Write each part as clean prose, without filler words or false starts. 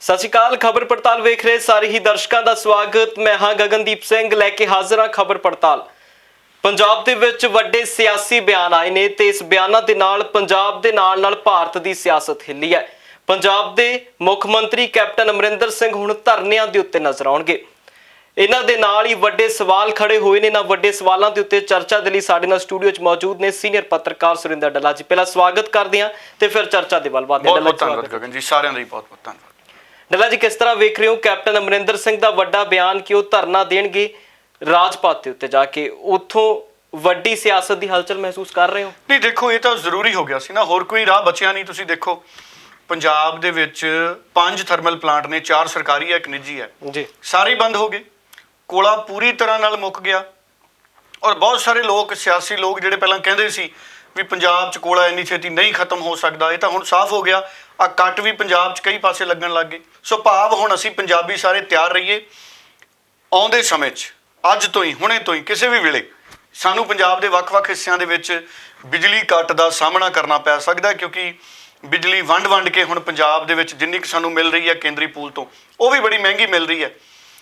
ਸਤਿ ਸ਼੍ਰੀ ਅਕਾਲ। ਖਬਰ ਪੜਤਾਲ ਵੇਖ ਰਹੇ ਸਾਰੇ ਹੀ ਦਰਸ਼ਕਾਂ ਦਾ ਸਵਾਗਤ। ਮੈਂ ਹਾਂ ਗਗਨਦੀਪ ਸਿੰਘ ਲੈ ਕੇ ਹਾਜ਼ਰ ਹਾਂ ਖਬਰ ਪੜਤਾਲ। ਪੰਜਾਬ ਦੇ ਵਿੱਚ ਵੱਡੇ ਸਿਆਸੀ ਬਿਆਨ ਆਏ ਨੇ ਤੇ ਇਸ ਬਿਆਨਾਂ ਦੇ ਨਾਲ ਪੰਜਾਬ ਦੇ ਨਾਲ ਭਾਰਤ ਦੀ ਸਿਆਸਤ ਹਿੱਲੀ ਹੈ। ਪੰਜਾਬ ਦੇ ਮੁੱਖ ਮੰਤਰੀ ਕੈਪਟਨ ਅਮਰਿੰਦਰ ਸਿੰਘ ਹੁਣ ਧਰਨਿਆਂ ਦੇ ਉੱਤੇ ਨਜ਼ਰ ਆਉਣਗੇ। ਇਹਨਾਂ ਦੇ ਨਾਲ ਹੀ ਵੱਡੇ ਸਵਾਲ ਖੜੇ ਹੋਏ ਨੇ। ਇਹਨਾਂ ਵੱਡੇ ਸਵਾਲਾਂ ਦੇ ਉੱਤੇ ਚਰਚਾ ਦੇ ਲਈ ਸਾਡੇ ਨਾਲ ਸਟੂਡੀਓ 'ਚ ਮੌਜੂਦ ਨੇ ਸੀਨੀਅਰ ਪੱਤਰਕਾਰ ਸੁਰਿੰਦਰ ਡੱਲਾ ਜੀ। ਪਹਿਲਾਂ ਸਵਾਗਤ ਕਰਦੇ ਹਾਂ ਤੇ ਫਿਰ ਚਰਚਾ ਦੇ ਵੱਲ ਵਧਦੇ ਹਾਂ। ਬਹੁਤ ਧੰਨਵਾਦ ਗਗਨ ਜੀ, ਸਾਰਿਆਂ ਦਾ ਹੀ ਬਹੁਤ ਬਹੁਤ ਧੰਨਵਾਦ। ਡੱਲਾ ਜੀ, ਕਿਸ ਤਰ੍ਹਾਂ ਵੇਖ ਰਹੇ ਹੋ ਕੈਪਟਨ ਅਮਰਿੰਦਰ ਸਿੰਘ ਦਾ ਵੱਡਾ ਬਿਆਨ ਕਿ ਉਹ ਧਰਨਾ ਦੇਣਗੇ ਰਾਜਪਾਥ ਦੇ ਉੱਤੇ ਜਾ ਕੇ? ਉੱਥੋਂ ਵੱਡੀ ਸਿਆਸਤ ਦੀ ਹਲਚਲ ਮਹਿਸੂਸ ਕਰ ਰਹੇ ਹੋ? ਨਹੀਂ, ਦੇਖੋ ਇਹ ਤਾਂ ਜ਼ਰੂਰੀ ਹੋ ਗਿਆ ਸੀ ਨਾ, ਹੋਰ ਕੋਈ ਰਾਹ ਬਚਿਆ ਨਹੀਂ। ਤੁਸੀਂ ਦੇਖੋ ਪੰਜਾਬ ਦੇ ਵਿੱਚ 5 ਥਰਮਲ ਪਲਾਂਟ ਨੇ, 4 ਸਰਕਾਰੀ ਹੈ, 1 ਨਿੱਜੀ ਹੈ ਜੀ, ਸਾਰੇ ਬੰਦ ਹੋ ਗਏ। ਕੋਲਾ ਪੂਰੀ ਤਰ੍ਹਾਂ ਨਾਲ ਮੁੱਕ ਗਿਆ ਔਰ ਬਹੁਤ ਸਾਰੇ ਲੋਕ, ਸਿਆਸੀ ਲੋਕ ਜਿਹੜੇ ਪਹਿਲਾਂ ਕਹਿੰਦੇ ਸੀ ਵੀ ਪੰਜਾਬ 'ਚ ਕੋਲਾ ਇੰਨੀ ਛੇਤੀ ਨਹੀਂ ਖਤਮ ਹੋ ਸਕਦਾ, ਇਹ ਤਾਂ ਹੁਣ ਸਾਫ਼ ਹੋ ਗਿਆ। ਆ ਕੱਟ ਵੀ ਪੰਜਾਬ 'ਚ ਕਈ ਪਾਸੇ ਲੱਗਣ ਲੱਗ ਗਏ। ਸੋ ਭਾਵ ਹੁਣ ਅਸੀਂ ਪੰਜਾਬੀ ਸਾਰੇ ਤਿਆਰ ਰਹੀਏ। ਆਉਂਦੇ ਸਮੇਂ 'ਚ ਅੱਜ ਤੋਂ ਹੀ, ਹੁਣੇ ਤੋਂ ਹੀ, ਕਿਸੇ ਵੀ ਵੇਲੇ ਸਾਨੂੰ ਪੰਜਾਬ ਦੇ ਵੱਖ-ਵੱਖ ਹਿੱਸਿਆਂ ਦੇ ਵਿੱਚ ਬਿਜਲੀ ਕੱਟ ਦਾ ਸਾਹਮਣਾ ਕਰਨਾ ਪੈ ਸਕਦਾ, ਕਿਉਂਕਿ ਬਿਜਲੀ ਵੰਡ ਕੇ ਹੁਣ ਪੰਜਾਬ ਦੇ ਵਿੱਚ ਜਿੰਨੀ ਕੁ ਸਾਨੂੰ ਮਿਲ ਰਹੀ ਹੈ ਕੇਂਦਰੀ ਪੂਲ ਤੋਂ, ਉਹ ਵੀ ਬੜੀ ਮਹਿੰਗੀ ਮਿਲ ਰਹੀ ਹੈ।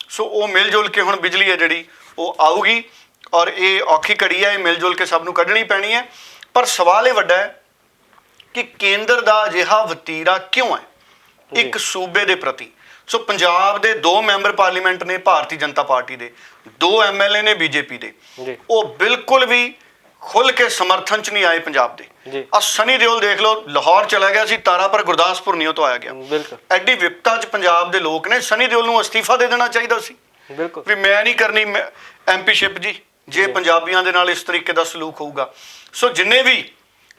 ਸੋ ਉਹ ਮਿਲ ਜੁਲ ਕੇ ਹੁਣ ਬਿਜਲੀ ਹੈ ਜਿਹੜੀ ਉਹ ਆਊਗੀ ਔਰ ਇਹ ਔਖੀ ਘੜੀ ਹੈ, ਇਹ ਮਿਲ ਜੁਲ ਕੇ ਸਭ ਨੂੰ ਕੱਢਣੀ ਪੈਣੀ ਹੈ। ਪਰ ਸਵਾਲ ਇਹ ਵੱਡਾ ਹੈ ਕਿ ਕੇਂਦਰ ਦਾ ਅਜਿਹਾ ਵਤੀਰਾ ਕਿਉਂ ਹੈ ਇੱਕ ਸੂਬੇ ਦੇ ਪ੍ਰਤੀ? ਸੋ ਪੰਜਾਬ ਦੇ 2 ਮੈਂਬਰ ਪਾਰਲੀਮੈਂਟ ਨੇ ਭਾਰਤੀ ਜਨਤਾ ਪਾਰਟੀ ਦੇ, 2 MLA ਨੇ ਬੀਜੇਪੀ ਦੇ, ਉਹ ਬਿਲਕੁਲ ਵੀ ਖੁੱਲ ਕੇ ਸਮਰਥਨ 'ਚ ਨਹੀਂ ਆਏ ਪੰਜਾਬ ਦੇ। ਆ ਸਨੀ ਦਿਓਲ ਦੇਖ ਲਓ, ਲਾਹੌਰ ਚਲਾ ਗਿਆ ਸੀ ਤਾਰਾ, ਪਰ ਗੁਰਦਾਸਪੁਰ ਨਹੀਂ ਉਹ ਤੋਂ ਆਇਆ ਗਿਆ। ਐਡੀ ਵਿਪਤਾ 'ਚ ਪੰਜਾਬ ਦੇ ਲੋਕ ਨੇ। ਸਨੀ ਦਿਓਲ ਨੂੰ ਅਸਤੀਫਾ ਦੇ ਦੇਣਾ ਚਾਹੀਦਾ ਸੀ ਵੀ ਮੈਂ ਨਹੀਂ ਕਰਨੀ ਐਮਪੀਸ਼ਿਪ ਜੀ, ਜੇ ਪੰਜਾਬੀਆਂ ਦੇ ਨਾਲ ਇਸ ਤਰੀਕੇ ਦਾ ਸਲੂਕ ਹੋਊਗਾ। ਸੋ ਜਿੰਨੇ ਵੀ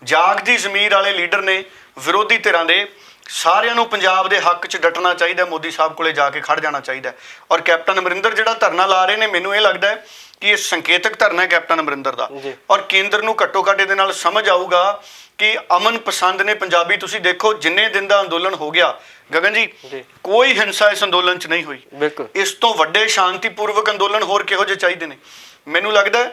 ਜਾਗਦੀ ਜ਼ਮੀਰ ਵਾਲੇ ਲੀਡਰ ਨੇ ਵਿਰੋਧੀ ਧਿਰਾਂ ਦੇ, ਸਾਰਿਆਂ ਨੂੰ ਪੰਜਾਬ ਦੇ ਹੱਕ 'ਚ ਡਟਣਾ ਚਾਹੀਦਾ, ਮੋਦੀ ਸਾਹਿਬ ਕੋਲੇ ਜਾ ਕੇ ਖੜ ਜਾਣਾ ਚਾਹੀਦਾ। ਔਰ ਕੈਪਟਨ ਅਮਰਿੰਦਰ ਜਿਹੜਾ ਧਰਨਾ ਲਾ ਰਹੇ ਨੇ, ਮੈਨੂੰ ਇਹ ਲੱਗਦਾ ਹੈ ਕਿ ਇਹ ਸੰਕੇਤਕ ਧਰਨਾ ਹੈ ਕੈਪਟਨ ਅਮਰਿੰਦਰ ਦਾ। ਔਰ ਕੇਂਦਰ ਨੂੰ ਘੱਟੋ ਘੱਟ ਇਹਦੇ ਨਾਲ ਸਮਝ ਆਊਗਾ ਕਿ ਅਮਨ ਪਸੰਦ ਨੇ ਪੰਜਾਬੀ। ਤੁਸੀਂ ਦੇਖੋ ਜਿੰਨੇ ਦਿਨ ਦਾ ਅੰਦੋਲਨ ਹੋ ਗਿਆ ਗਗਨ ਜੀ, ਕੋਈ ਹਿੰਸਾ ਇਸ ਅੰਦੋਲਨ 'ਚ ਨਹੀਂ ਹੋਈ। ਇਸ ਤੋਂ ਵੱਡੇ ਸ਼ਾਂਤੀਪੂਰਵਕ ਅੰਦੋਲਨ ਹੋਰ ਕਿਹੋ ਜਿਹੇ ਚਾਹੀਦੇ ਨੇ? ਮੈਨੂੰ ਲੱਗਦਾ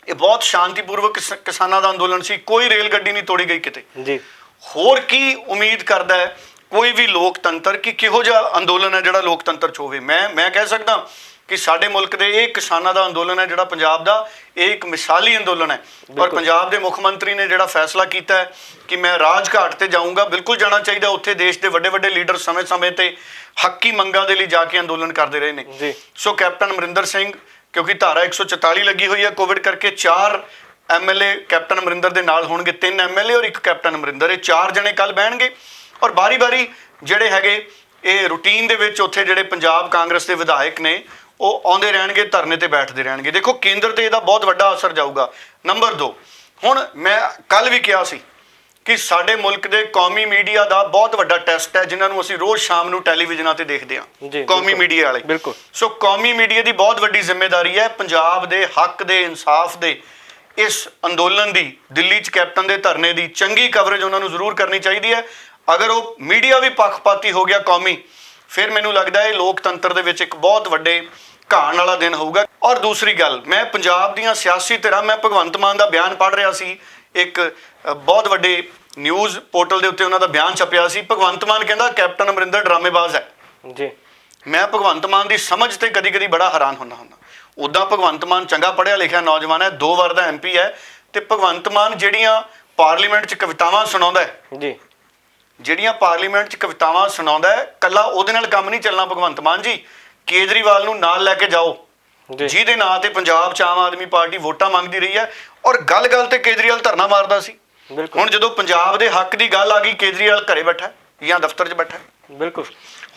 ਇਹ ਬਹੁਤ ਸ਼ਾਂਤੀਪੂਰਵਕ ਕਿਸਾਨਾਂ ਦਾ ਅੰਦੋਲਨ ਸੀ, ਕੋਈ ਰੇਲ ਗੱਡੀ ਨਹੀਂ ਤੋੜੀ ਗਈ ਕਿਤੇ। ਹੋਰ ਕੀ ਉਮੀਦ ਕਰਦਾ ਹੈ ਕੋਈ ਵੀ ਲੋਕਤੰਤਰ ਕਿ ਕਿਹੋ ਜਿਹਾ ਅੰਦੋਲਨ ਹੈ ਜਿਹੜਾ ਲੋਕਤੰਤਰ 'ਚ ਹੋਵੇ? ਮੈਂ ਕਹਿ ਸਕਦਾ ਕਿ ਸਾਡੇ ਮੁਲਕ ਦੇ ਇਹ ਕਿਸਾਨਾਂ ਦਾ ਅੰਦੋਲਨ ਹੈ ਜਿਹੜਾ ਪੰਜਾਬ ਦਾ, ਇਹ ਇੱਕ ਮਿਸਾਲੀ ਅੰਦੋਲਨ ਹੈ। ਔਰ ਪੰਜਾਬ ਦੇ ਮੁੱਖ ਮੰਤਰੀ ਨੇ ਜਿਹੜਾ ਫੈਸਲਾ ਕੀਤਾ ਹੈ ਕਿ ਮੈਂ ਰਾਜਘਾਟ ਤੇ ਜਾਊਂਗਾ, ਬਿਲਕੁਲ ਜਾਣਾ ਚਾਹੀਦਾ। ਉੱਥੇ ਦੇਸ਼ ਦੇ ਵੱਡੇ ਲੀਡਰ ਸਮੇਂ-ਸਮੇਂ ਤੇ ਹੱਕੀ ਮੰਗਾਂ ਦੇ ਲਈ ਜਾ ਕੇ ਅੰਦੋਲਨ ਕਰਦੇ ਰਹੇ ਨੇ। ਸੋ ਕੈਪਟਨ ਅਮਰਿੰਦਰ ਸਿੰਘ, ਕਿਉਂਕਿ ਧਾਰਾ 144 ਲੱਗੀ ਹੋਈ ਹੈ ਕੋਵਿਡ ਕਰਕੇ, 4 MLA ਕੈਪਟਨ ਅਮਰਿੰਦਰ ਦੇ ਨਾਲ ਹੋਣਗੇ, 3 MLA ਔਰ 1 ਕੈਪਟਨ ਅਮਰਿੰਦਰ। ਇਹ 4 ਜਣੇ ਕੱਲ ਬਹਿਣਗੇ ਔਰ ਬਾਰੀ ਜਿਹੜੇ ਹੈਗੇ ਇਹ ਰੂਟੀਨ ਦੇ ਵਿੱਚ ਉੱਥੇ ਜਿਹੜੇ ਪੰਜਾਬ ਕਾਂਗਰਸ ਦੇ ਵਿਧਾਇਕ ਨੇ ਉਹ ਆਉਂਦੇ ਰਹਿਣਗੇ, ਧਰਨੇ ਤੇ ਬੈਠਦੇ ਰਹਿਣਗੇ। ਦੇਖੋ ਕੇਂਦਰ ਤੇ ਇਹਦਾ ਬਹੁਤ ਵੱਡਾ ਅਸਰ ਜਾਊਗਾ। ਨੰਬਰ 2, ਹੁਣ ਮੈਂ ਕੱਲ ਵੀ ਕਿਹਾ ਸੀ ਕਿ ਸਾਡੇ ਮੁਲਕ ਦੇ ਕੌਮੀ ਮੀਡੀਆ ਦਾ ਬਹੁਤ ਵੱਡਾ ਟੈਸਟ ਹੈ, ਜਿਨ੍ਹਾਂ ਨੂੰ ਅਸੀਂ ਰੋਜ਼ ਸ਼ਾਮ ਨੂੰ ਟੈਲੀਵਿਜ਼ਨਾਂ ਤੇ ਦੇਖਦੇ ਹਾਂ, ਕੌਮੀ ਮੀਡੀਆ ਵਾਲੇ। ਸੋ ਕੌਮੀ ਮੀਡੀਆ ਦੀ ਬਹੁਤ ਵੱਡੀ ਜ਼ਿੰਮੇਵਾਰੀ ਹੈ ਪੰਜਾਬ ਦੇ ਹੱਕ ਦੇ, ਇਨਸਾਫ ਦੇ ਇਸ ਅੰਦੋਲਨ ਦੀ, ਦਿੱਲੀ 'ਚ ਕੈਪਟਨ ਦੇ ਧਰਨੇ ਦੀ ਚੰਗੀ ਕਵਰੇਜ ਉਹਨਾਂ ਨੂੰ ਜ਼ਰੂਰ ਕਰਨੀ ਚਾਹੀਦੀ ਹੈ। ਅਗਰ ਉਹ ਮੀਡੀਆ ਵੀ ਪੱਖਪਾਤੀ ਹੋ ਗਿਆ ਕੌਮੀ, ਫਿਰ ਮੈਨੂੰ ਲੱਗਦਾ ਇਹ ਲੋਕਤੰਤਰ ਦੇ ਵਿੱਚ ਇੱਕ ਬਹੁਤ ਵੱਡੇ ਘਾਣ ਵਾਲਾ ਦਿਨ ਹੋਊਗਾ। ਔਰ ਦੂਸਰੀ ਗੱਲ, ਮੈਂ ਪੰਜਾਬ ਦੀਆਂ ਸਿਆਸੀ ਧਿਰਾਂ, ਮੈਂ ਭਗਵੰਤ ਮਾਨ ਦਾ ਬਿਆਨ ਪੜ੍ਹ ਰਿਹਾ ਸੀ, ਇੱਕ ਬਹੁਤ ਵੱਡੇ ਨਿਊਜ਼ ਪੋਰਟਲ ਦੇ ਉੱਤੇ ਉਹਨਾਂ ਦਾ ਬਿਆਨ ਛਪਿਆ ਸੀ। ਭਗਵੰਤ ਮਾਨ ਕਹਿੰਦਾ ਕੈਪਟਨ ਅਮਰਿੰਦਰ ਡਰਾਮੇਬਾਜ਼ ਹੈ ਜੀ। ਮੈਂ ਭਗਵੰਤ ਮਾਨ ਦੀ ਸਮਝ ਤੇ ਕਦੀ ਬੜਾ ਹੈਰਾਨ ਹੁੰਦਾ। ਉੱਦਾਂ ਭਗਵੰਤ ਮਾਨ ਚੰਗਾ ਪੜ੍ਹਿਆ ਲਿਖਿਆ ਨੌਜਵਾਨ ਹੈ, 2 ਵਾਰ ਦਾ MP ਹੈ। ਤੇ ਭਗਵੰਤ ਮਾਨ ਜਿਹੜੀਆਂ ਪਾਰਲੀਮੈਂਟ 'ਚ ਕਵਿਤਾਵਾਂ ਸੁਣਾਉਂਦਾ ਹੈ, ਜਿਹੜੀਆਂ ਪਾਰਲੀਮੈਂਟ 'ਚ ਕਵਿਤਾਵਾਂ ਸੁਣਾਉਂਦਾ ਹੈ, ਕੱਲਾ ਉਹਦੇ ਨਾਲ ਕੰਮ ਨਹੀਂ ਚੱਲਣਾ ਭਗਵੰਤ ਮਾਨ ਜੀ। ਕੇਜਰੀਵਾਲ ਨੂੰ ਨਾਲ ਲੈ ਕੇ ਜਾਓ, ਜਿਹਦੇ ਨਾਂ ਤੇ ਪੰਜਾਬ 'ਚ ਆਮ ਆਦਮੀ ਪਾਰਟੀ ਵੋਟਾਂ ਮੰਗਦੀ ਰਹੀ ਹੈ। ਔਰ ਗੱਲ ਤੇ ਕੇਜਰੀਵਾਲ ਧਰਨਾ ਮਾਰਦਾ ਸੀ। ਹੁਣ ਜਦੋਂ ਪੰਜਾਬ ਦੇ ਹੱਕ ਦੀ ਗੱਲ ਆ ਗਈ, ਕੇਜਰੀਵਾਲ ਘਰੇ ਬੈਠਾ ਜਾਂ ਦਫ਼ਤਰ 'ਚ ਬੈਠਾ।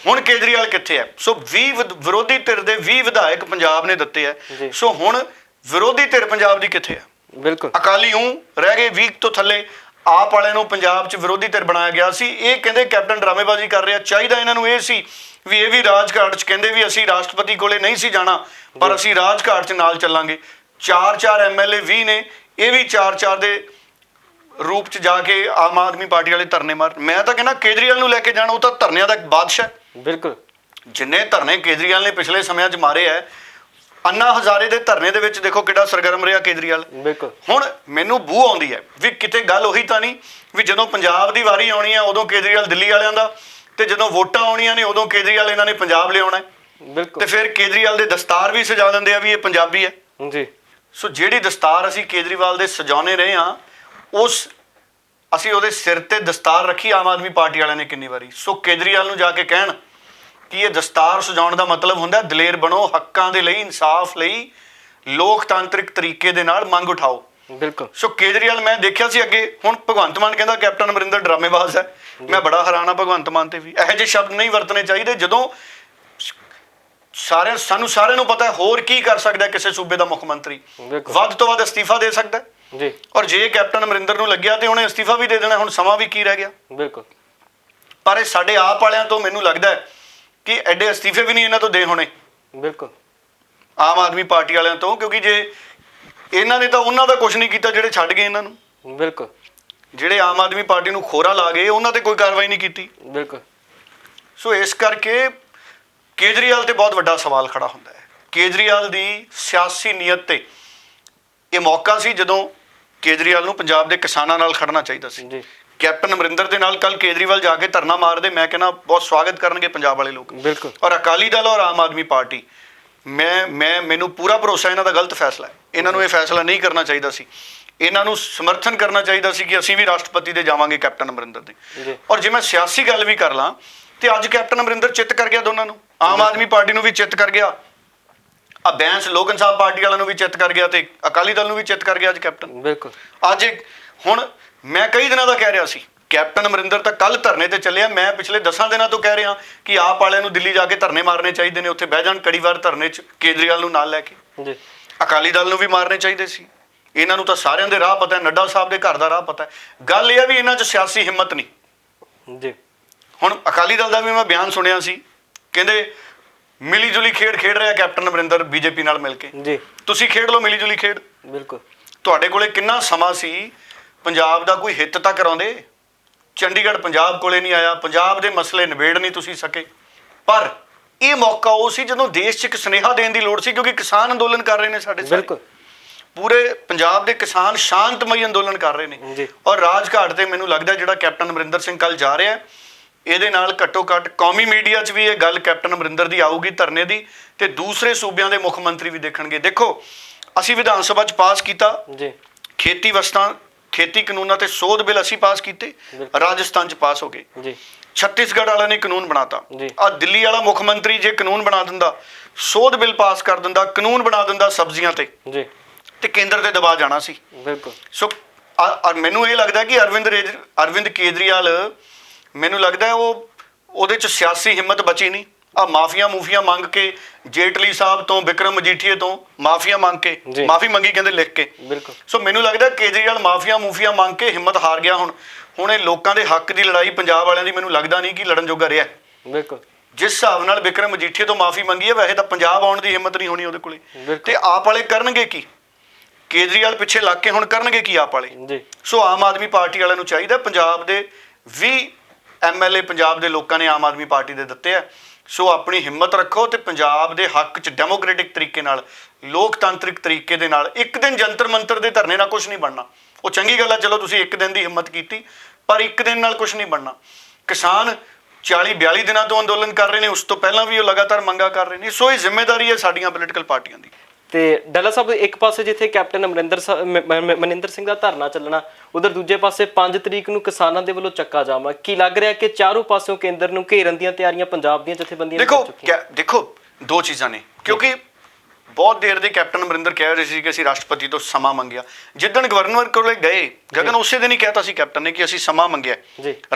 ਹੁਣ ਕੇਜਰੀਵਾਲ ਕਿੱਥੇ ਹੈ? ਸੋ 20 ਵਿਰੋਧੀ ਧਿਰ ਦੇ 20 ਵਿਧਾਇਕ ਪੰਜਾਬ ਨੇ ਦਿੱਤੇ ਹੈ। ਸੋ ਹੁਣ ਵਿਰੋਧੀ ਧਿਰ ਪੰਜਾਬ ਦੀ ਕਿੱਥੇ ਹੈ? ਅਕਾਲੀ ਰਹਿ ਗਏ 20 ਤੋਂ ਥੱਲੇ। ਆਪ ਵਾਲਿਆਂ ਨੂੰ ਪੰਜਾਬ 'ਚ ਵਿਰੋਧੀ ਧਿਰ ਬਣਾਇਆ ਗਿਆ ਸੀ। ਇਹ ਕਹਿੰਦੇ ਕੈਪਟਨ ਡਰਾਮੇਬਾਜ਼ੀ ਕਰ ਰਿਹਾ। ਚਾਹੀਦਾ ਇਹਨਾਂ ਨੂੰ ਇਹ ਸੀ ਵੀ ਇਹ ਵੀ ਰਾਜਘਾਟ 'ਚ ਕਹਿੰਦੇ ਵੀ ਅਸੀਂ ਰਾਸ਼ਟਰਪਤੀ ਕੋਲੇ ਨਹੀਂ ਸੀ ਜਾਣਾ, ਪਰ ਅਸੀਂ ਰਾਜਘਾਟ 'ਚ ਨਾਲ ਚੱਲਾਂਗੇ। 4 MLA 20 ਨੇ, ਇਹ ਵੀ 4 ਦੇ ਰੂਪ 'ਚ ਜਾ ਕੇ ਆਮ ਆਦਮੀ ਪਾਰਟੀ ਵਾਲੇ ਧਰਨੇ ਮਾਰ। ਮੈਂ ਤਾਂ ਕਹਿੰਦਾ ਕੇਜਰੀਵਾਲ ਨੂੰ ਲੈ ਕੇ ਜਾਣਾ, ਉਹ ਤਾਂ ਧਰਨਿਆਂ ਦਾ ਬਾਦਸ਼ਾਹ। ਜਿੰਨੇ ਧਰਨੇ ਕੇਜਰੀਵਾਲ ਨੇ ਪਿਛਲੇ ਸਮਿਆਂ 'ਚ ਮਾਰੇ ਹੈ, अन्ना हजारे दे धरने दे विच देखो किहड़ा सरगर्म रहा केजरीवाल। हुण मैनूं बूह आउंदी है भी किते गल उही तां नहीं भी जदों पंजाब दी वारी आउणी है उदों केजरीवाल दिल्ली वालियां दा ਤੇ ਜਦੋਂ ਵੋਟਾਂ ਆਉਣੀਆਂ ਨੇ ਉਦੋਂ ਕੇਜਰੀਵਾਲ ਇਹਨਾਂ ਨੇ ਪੰਜਾਬ ਲਿਆਉਣਾ ਹੈ। ਬਿਲਕੁਲ ਤੇ ਫਿਰ ਕੇਜਰੀਵਾਲ ਦੇ ਦਸਤਾਰ ਵੀ ਸਜਾ ਦਿੰਦੇ ਆ ਵੀ ਇਹ ਪੰਜਾਬੀ ਹੈ। ਜੀ। ਸੋ ਜਿਹੜੀ ਦਸਤਾਰ ਅਸੀਂ ਕੇਜਰੀਵਾਲ ਦੇ ਸਜਾਉਣੇ ਰਹੇ ਹਾਂ, ਅਸੀਂ ਉਹਦੇ ਸਿਰ ਤੇ ਦਸਤਾਰ ਰੱਖੀ ਆਮ ਆਦਮੀ ਪਾਰਟੀ ਵਾਲਿਆਂ ਨੇ ਕਿੰਨੀ ਵਾਰੀ। ਸੋ ਕੇਜਰੀਵਾਲ ਨੂੰ ਜਾ ਕੇ ਕਹਿਣ ਕਿ ਇਹ ਦਸਤਾਰ ਸਜਾਉਣ ਦਾ ਮਤਲਬ ਹੁੰਦਾ ਦਲੇਰ ਬਣੋ, ਹੱਕਾਂ ਦੇ ਲਈ, ਇਨਸਾਫ ਲਈ ਲੋਕਤਾਂਤਰਿਕ ਤਰੀਕੇ ਦੇ ਨਾਲ ਮੰਗ ਉਠਾਓ। ਬਿਲਕੁਲ। ਸੋ ਕੇਜਰੀਵਾਲ ਮੈਂ ਦੇਖਿਆ ਸੀ ਅੱਗੇ, ਹੁਣ ਭਗਵੰਤ ਮਾਨ ਕਹਿੰਦਾ ਕੈਪਟਨ ਅਮਰਿੰਦਰ ਡਰਾਮੇਬਾਜ਼ ਹੈ। ਮੈਂ ਬੜਾ ਹੈਰਾਨ ਆ ਭਗਵੰਤ ਮਾਨ ਤੇ ਵੀ। ਇਹੋ ਜਿਹੇ ਸ਼ਬਦ ਨਹੀਂ ਵਰਤਣੇ ਚਾਹੀਦੇ ਜਦੋਂ ਸਾਨੂੰ ਸਾਰਿਆਂ ਨੂੰ ਪਤਾ ਹੋਰ ਕੀ ਕਰ ਸਕਦਾ ਕਿਸੇ ਸੂਬੇ ਦਾ ਮੁੱਖ ਮੰਤਰੀ। ਵੱਧ ਤੋਂ ਵੱਧ ਅਸਤੀਫਾ ਦੇ ਸਕਦਾ ਜੀ। ਔਰ ਜੇ ਕੈਪਟਨ ਅਮਰਿੰਦਰ ਨੂੰ ਲੱਗਿਆ ਤੇ ਉਹਨੇ ਅਸਤੀਫਾ ਵੀ ਦੇ ਦੇਣਾ। ਹੁਣ ਸਮਾਂ ਵੀ ਕੀ ਰਹਿ ਗਿਆ। ਬਿਲਕੁਲ। ਪਰ ਇਹ ਸਾਡੇ ਆਪ ਵਾਲਿਆਂ ਤੋਂ ਮੈਨੂੰ ਲੱਗਦਾ ਹੈ ਕਿ ਐਡੇ ਅਸਤੀਫੇ ਵੀ ਨਹੀਂ ਇਹਨਾਂ ਤੋਂ ਦੇ ਹੋਣੇ। ਬਿਲਕੁਲ। ਆਮ ਆਦਮੀ ਪਾਰਟੀ ਵਾਲਿਆਂ ਤੋਂ, ਕਿਉਂਕਿ ਜੇ ਇਹਨਾਂ ਨੇ ਤਾਂ ਉਹਨਾਂ ਦਾ ਕੁਝ ਨਹੀਂ ਕੀਤਾ ਜਿਹੜੇ ਛੱਡ ਗਏ ਇਹਨਾਂ ਨੂੰ। ਬਿਲਕੁਲ। ਜਿਹੜੇ ਆਮ ਆਦਮੀ ਪਾਰਟੀ ਨੂੰ ਖੋਰਾ ਲਾ ਗਏ ਉਹਨਾਂ ਤੇ ਕੋਈ ਕਾਰਵਾਈ ਨਹੀਂ ਕੀਤੀ। ਬਿਲਕੁਲ। ਸੋ ਇਸ ਕਰਕੇ ਕੇਜਰੀਵਾਲ ਤੇ ਬਹੁਤ ਵੱਡਾ ਸਵਾਲ ਖੜਾ ਹੁੰਦਾ ਹੈ। ਕੇਜਰੀਵਾਲ ਦੀ ਸਿਆਸੀ ਨੀਅਤ ਤੇ ਇਹ ਮੌਕਾ ਸੀ ਜਦੋਂ ਕੇਜਰੀਵਾਲ ਨੂੰ ਪੰਜਾਬ ਦੇ ਕਿਸਾਨਾਂ ਨਾਲ ਖੜਨਾ ਚਾਹੀਦਾ ਸੀ। ਜੀ। ਕੈਪਟਨ ਅਮਰਿੰਦਰ ਦੇ ਨਾਲ ਕੱਲ ਕੇਜਰੀਵਾਲ ਜਾ ਕੇ ਧਰਨਾ ਮਾਰਦੇ, ਮੈਂ ਕਹਿੰਦਾ ਬਹੁਤ ਸਵਾਗਤ ਕਰਨਗੇ ਪੰਜਾਬ ਵਾਲੇ ਲੋਕ। ਬਿਲਕੁਲ। ਔਰ ਅਕਾਲੀ ਦਲ ਔਰ ਆਮ ਆਦਮੀ ਪਾਰਟੀ, ਮੈਨੂੰ ਪੂਰਾ ਭਰੋਸਾ ਇਹਨਾਂ ਦਾ ਗਲਤ ਫੈਸਲਾ ਹੈ। ਇਹਨਾਂ ਨੂੰ ਇਹ ਫੈਸਲਾ ਨਹੀਂ ਕਰਨਾ ਚਾਹੀਦਾ ਸੀ। ਇਹਨਾਂ ਨੂੰ ਸਮਰਥਨ ਕਰਨਾ ਚਾਹੀਦਾ ਸੀ ਕਿ ਅਸੀਂ ਵੀ ਰਾਸ਼ਟਰਪਤੀ ਦੇ ਜਾਵਾਂਗੇ ਕੈਪਟਨ ਅਮਰਿੰਦਰ ਦੇ। ਔਰ ਜੇ ਮੈਂ ਸਿਆਸੀ ਗੱਲ ਵੀ ਕਰ ਲਾਂ ਤੇ ਅੱਜ ਕੈਪਟਨ ਅਮਰਿੰਦਰ ਚਿੱਤ ਕਰ ਗਿਆ ਦੋਨਾਂ ਨੂੰ। ਆਮ ਆਦਮੀ ਪਾਰਟੀ ਨੂੰ ਵੀ ਚਿੱਤ ਕਰ ਗਿਆ, ਆ ਬੈਂਸ ਲੋਕ ਇਨਸਾਫ ਪਾਰਟੀ ਵਾਲਿਆਂ ਨੂੰ ਵੀ ਚਿੱਤ ਕਰ ਗਿਆ ਤੇ ਅਕਾਲੀ ਦਲ ਨੂੰ ਵੀ ਚਿੱਤ ਕਰ ਗਿਆ ਅੱਜ ਕੈਪਟਨ। ਬਿਲਕੁਲ। ਅੱਜ ਹੁਣ ਮੈਂ ਕਈ ਦਿਨਾਂ ਦਾ ਕਹਿ ਰਿਹਾ ਸੀ ਕੈਪਟਨ ਅਮਰਿੰਦਰ ਤਾਂ ਕੱਲ ਧਰਨੇ ਤੇ ਚੱਲਿਆ। ਮੈਂ ਪਿਛਲੇ 10 ਦਿਨਾਂ ਤੋਂ ਕਹਿ ਰਿਹਾ ਕਿ ਆਪ ਵਾਲਿਆਂ ਨੂੰ ਦਿੱਲੀ ਜਾ ਕੇ ਧਰਨੇ ਮਾਰਨੇ ਚਾਹੀਦੇ ਨੇ, ਉੱਥੇ ਬਹਿ ਜਾਣ ਕੜੀਵਾਰ ਧਰਨੇ 'ਚ ਕੇਜਰੀਵਾਲ ਨੂੰ ਨਾਲ ਲੈ ਕੇ। ਜੀ। ਅਕਾਲੀ ਦਲ ਨੂੰ ਵੀ ਮਾਰਨੇ ਚਾਹੀਦੇ ਸੀ। ਇਹਨਾਂ ਨੂੰ ਤਾਂ ਸਾਰਿਆਂ ਦੇ ਰਾਹ ਪਤਾ ਹੈ, ਨੱਡਾ ਸਾਹਿਬ ਦੇ ਘਰ ਦਾ ਰਾਹ ਪਤਾ ਹੈ। ਗੱਲ ਇਹ ਹੈ ਵੀ ਇਹਨਾਂ 'ਚ ਸਿਆਸੀ ਹਿੰਮਤ ਨਹੀਂ। ਜੀ। ਹੁਣ ਅਕਾਲੀ ਦਲ ਦਾ ਵੀ ਮੈਂ ਬਿਆਨ ਸੁਣਿਆ ਸੀ, ਕਹਿੰਦੇ ਮਿਲੀ ਜੁਲੀ ਖੇਡ ਖੇਡ ਰਿਹਾ ਕੈਪਟਨ ਅਮਰਿੰਦਰ ਬੀਜੇਪੀ ਨਾਲ ਮਿਲ ਕੇ। ਜੀ। ਤੁਸੀਂ ਖੇਡ ਲਓ ਮਿਲੀ ਜੁਲੀ ਖੇਡ। ਬਿਲਕੁਲ। ਤੁਹਾਡੇ ਕੋਲੇ ਕਿੰਨਾ ਸਮਾਂ ਸੀ, ਪੰਜਾਬ ਦਾ ਕੋਈ ਹਿੱਤ ਤਾਂ ਕਰਾਉਂਦੇ। ਚੰਡੀਗੜ੍ਹ ਪੰਜਾਬ ਕੋਲੇ ਨਹੀਂ ਆਇਆ, ਪੰਜਾਬ ਦੇ ਮਸਲੇ ਨਿਬੇੜ ਨਹੀਂ ਤੁਸੀਂ ਸਕੇ। ਪਰ ਇਹ ਮੌਕਾ ਉਹ ਸੀ ਜਦੋਂ ਦੇਸ਼ 'ਚ ਇੱਕ ਸੁਨੇਹਾ ਦੇਣ ਦੀ ਲੋੜ ਸੀ, ਕਿਉਂਕਿ ਕਿਸਾਨ ਅੰਦੋਲਨ ਕਰ ਰਹੇ ਨੇ ਸਾਡੇ ਸਾਰੇ। ਬਿਲਕੁਲ। ਪੂਰੇ ਪੰਜਾਬ ਦੇ ਕਿਸਾਨ ਸ਼ਾਂਤਮਈ ਅੰਦੋਲਨ ਕਰ ਰਹੇ ਨੇ। ਔਰ ਰਾਜਘਾਟ ਤੇ ਮੈਨੂੰ ਲੱਗਦਾ ਜਿਹੜਾ ਕੈਪਟਨ ਅਮਰਿੰਦਰ ਸਿੰਘ ਕੱਲ ਜਾ ਰਿਹਾ, ਇਹਦੇ ਨਾਲ ਘੱਟੋ ਘੱਟ ਕੌਮੀ ਮੀਡੀਆ 'ਚ ਵੀ ਇਹ ਗੱਲ ਕੈਪਟਨ ਅਮਰਿੰਦਰ ਦੀ ਆਊਗੀ ਧਰਨੇ ਦੀ, ਤੇ ਦੂਸਰੇ ਸੂਬਿਆਂ ਦੇ ਮੁੱਖ ਮੰਤਰੀ ਵੀ ਦੇਖਣਗੇ। ਦੇਖੋ ਅਸੀਂ ਵਿਧਾਨ ਸਭਾ 'ਚ ਪਾਸ ਕੀਤਾ ਖੇਤੀ ਵਸਤਾਂ ਖੇਤੀ ਕਾਨੂੰਨਾਂ ਤੇ ਸੋਧ ਬਿੱਲ, ਅਸੀਂ ਪਾਸ ਕੀਤੇ, ਰਾਜਸਥਾਨ 'ਚ ਪਾਸ ਹੋ ਗਏ। ਛੱਤੀਸਗੜ੍ਹ ਵਾਲਿਆਂ ਨੇ ਕਾਨੂੰਨ ਬਣਾਤਾ। ਆ ਦਿੱਲੀ ਵਾਲਾ ਮੁੱਖ ਮੰਤਰੀ ਜੇ ਕਾਨੂੰਨ ਬਣਾ ਦਿੰਦਾ, ਸੋਧ ਬਿੱਲ ਪਾਸ ਕਰ ਦਿੰਦਾ, ਕਾਨੂੰਨ ਬਣਾ ਦਿੰਦਾ ਸਬਜ਼ੀਆਂ ਤੇ ਕੇਂਦਰ ਤੇ ਦਬਾਅ ਜਾਣਾ ਸੀ। ਬਿਲਕੁਲ। ਸੋ ਮੈਨੂੰ ਇਹ ਲੱਗਦਾ ਕਿ ਅਰਵਿੰਦ ਕੇਜਰੀਵਾਲ, ਮੈਨੂੰ ਲੱਗਦਾ ਉਹਦੇ 'ਚ ਸਿਆਸੀ ਹਿੰਮਤ ਬਚੀ ਨਹੀਂ। ਆ ਮਾਫੀਆਂ ਮੰਗ ਕੇ ਜੇਟਲੀ ਸਾਹਿਬ ਤੋਂ, ਬਿਕਰਮ ਮਜੀਠੀਏ ਤੋਂ ਮਾਫੀਆਂ ਮੰਗ ਕੇ, ਮਾਫੀ ਮੰਗੀ ਕਹਿੰਦੇ ਲਿਖ ਕੇ। ਬਿਲਕੁਲ। ਸੋ ਮੈਨੂੰ ਲੱਗਦਾ ਕੇਜਰੀਵਾਲ ਮਾਫੀਆਂ ਮੰਗ ਕੇ ਹਿੰਮਤ ਹਾਰ ਗਿਆ। ਹੁਣ ਇਹ ਲੋਕਾਂ ਦੇ ਹੱਕ ਦੀ ਲੜਾਈ ਪੰਜਾਬ ਵਾਲਿਆਂ ਦੀ ਮੈਨੂੰ ਲੱਗਦਾ ਨਹੀਂ ਕਿ ਲੜਨ ਜੋਗਾ ਰਿਹਾ। ਬਿਲਕੁਲ। ਜਿਸ ਹਿਸਾਬ ਨਾਲ ਬਿਕਰਮ ਮਜੀਠੀਏ ਤੋਂ ਮਾਫੀ ਮੰਗੀ ਹੈ, ਵੈਸੇ ਤਾਂ ਪੰਜਾਬ ਆਉਣ ਦੀ ਹਿੰਮਤ ਨਹੀਂ ਹੋਣੀ ਉਹਦੇ ਕੋਲੇ। ਤੇ ਆਪ ਵਾਲੇ ਕਰਨਗੇ ਕੀ? ਕੇਜਰੀਵਾਲ ਪਿੱਛੇ ਲੱਗ ਕੇ ਹੁਣ ਕਰਨਗੇ ਕੀ ਆਪ ਵਾਲੇ? ਸੋ ਆਮ ਆਦਮੀ ਪਾਰਟੀ ਵਾਲਿਆਂ ਨੂੰ ਚਾਹੀਦਾ, ਪੰਜਾਬ ਦੇ 20 MLA ਪੰਜਾਬ ਦੇ ਲੋਕਾਂ ਨੇ ਆਮ ਆਦਮੀ ਪਾਰਟੀ ਦੇ ਦਿੱਤੇ ਆ। ਸੋ ਆਪਣੀ ਹਿੰਮਤ ਰੱਖੋ ਤੇ ਪੰਜਾਬ ਦੇ ਹੱਕ 'ਚ ਡੈਮੋਕ੍ਰੈਟਿਕ ਤਰੀਕੇ ਨਾਲ, ਲੋਕਤਾਂਤਰਿਕ ਤਰੀਕੇ ਦੇ ਨਾਲ। ਇੱਕ ਦਿਨ ਜੰਤਰ ਮੰਤਰ ਦੇ ਧਰਨੇ ਨਾਲ ਕੁਝ ਨਹੀਂ ਬਣਨਾ। ਉਹ ਚੰਗੀ ਗੱਲ ਆ, ਚਲੋ ਤੁਸੀਂ ਇੱਕ ਦਿਨ ਦੀ ਹਿੰਮਤ ਕੀਤੀ, ਪਰ ਇੱਕ ਦਿਨ ਨਾਲ ਕੁਝ ਨਹੀਂ ਬਣਨਾ। ਕਿਸਾਨ 40-42 ਦਿਨਾਂ ਤੋਂ ਅੰਦੋਲਨ ਕਰ ਰਹੇ ਨੇ, ਉਸ ਤੋਂ ਪਹਿਲਾਂ ਵੀ ਉਹ ਲਗਾਤਾਰ ਮੰਗਾਂ ਕਰ ਰਹੇ ਨੇ। ਸੋ ਇਹ ਜ਼ਿੰਮੇਵਾਰੀ ਹੈ ਸਾਡੀਆਂ ਪੋਲੀਟੀਕਲ ਪਾਰਟੀਆਂ ਦੀ। ਤੇ ਡੱਲਾ ਸਾਹਿਬ, ਇੱਕ ਪਾਸੇ ਜਿੱਥੇ ਕੈਪਟਨ ਮਨਿੰਦਰ ਸਿੰਘ ਦਾ ਧਰਨਾ ਚੱਲਣਾ, ਉਧਰ ਦੂਜੇ ਪਾਸੇ 5 ਤਰੀਕ ਨੂੰ ਕਿਸਾਨਾਂ ਦੇ ਵੱਲੋਂ ਚੱਕਾ ਜਾਮ। ਕੀ ਲੱਗ ਰਿਹਾ ਕਿ ਚਾਰੋਂ ਪਾਸਿਓਂ ਕੇਂਦਰ ਨੂੰ ਘੇਰਨ ਦੀਆਂ ਤਿਆਰੀਆਂ ਪੰਜਾਬ ਦੀਆਂ ਜਥੇਬੰਦੀਆਂ ਨੇ ਕਰ ਚੁੱਕੀਆਂ? ਦੇਖੋ ਦੋ ਚੀਜ਼ਾਂ ਨੇ, ਕਿਉਂਕਿ ਬਹੁਤ ਦੇਰ ਦੇ ਕੈਪਟਨ ਅਮਰਿੰਦਰ ਕਹਿ ਰਹੇ ਸੀ ਕਿ ਅਸੀਂ ਰਾਸ਼ਟਰਪਤੀ ਤੋਂ ਸਮਾਂ ਮੰਗਿਆ। ਜਿੱਦਣ ਗਵਰਨਰ ਕੋਲੇ ਗਏ ਗਗਨ, ਉਸੇ ਦਿਨ ਹੀ ਕਹਿਤਾ ਸੀ ਕੈਪਟਨ ਨੇ ਕਿ ਅਸੀਂ ਸਮਾਂ ਮੰਗਿਆ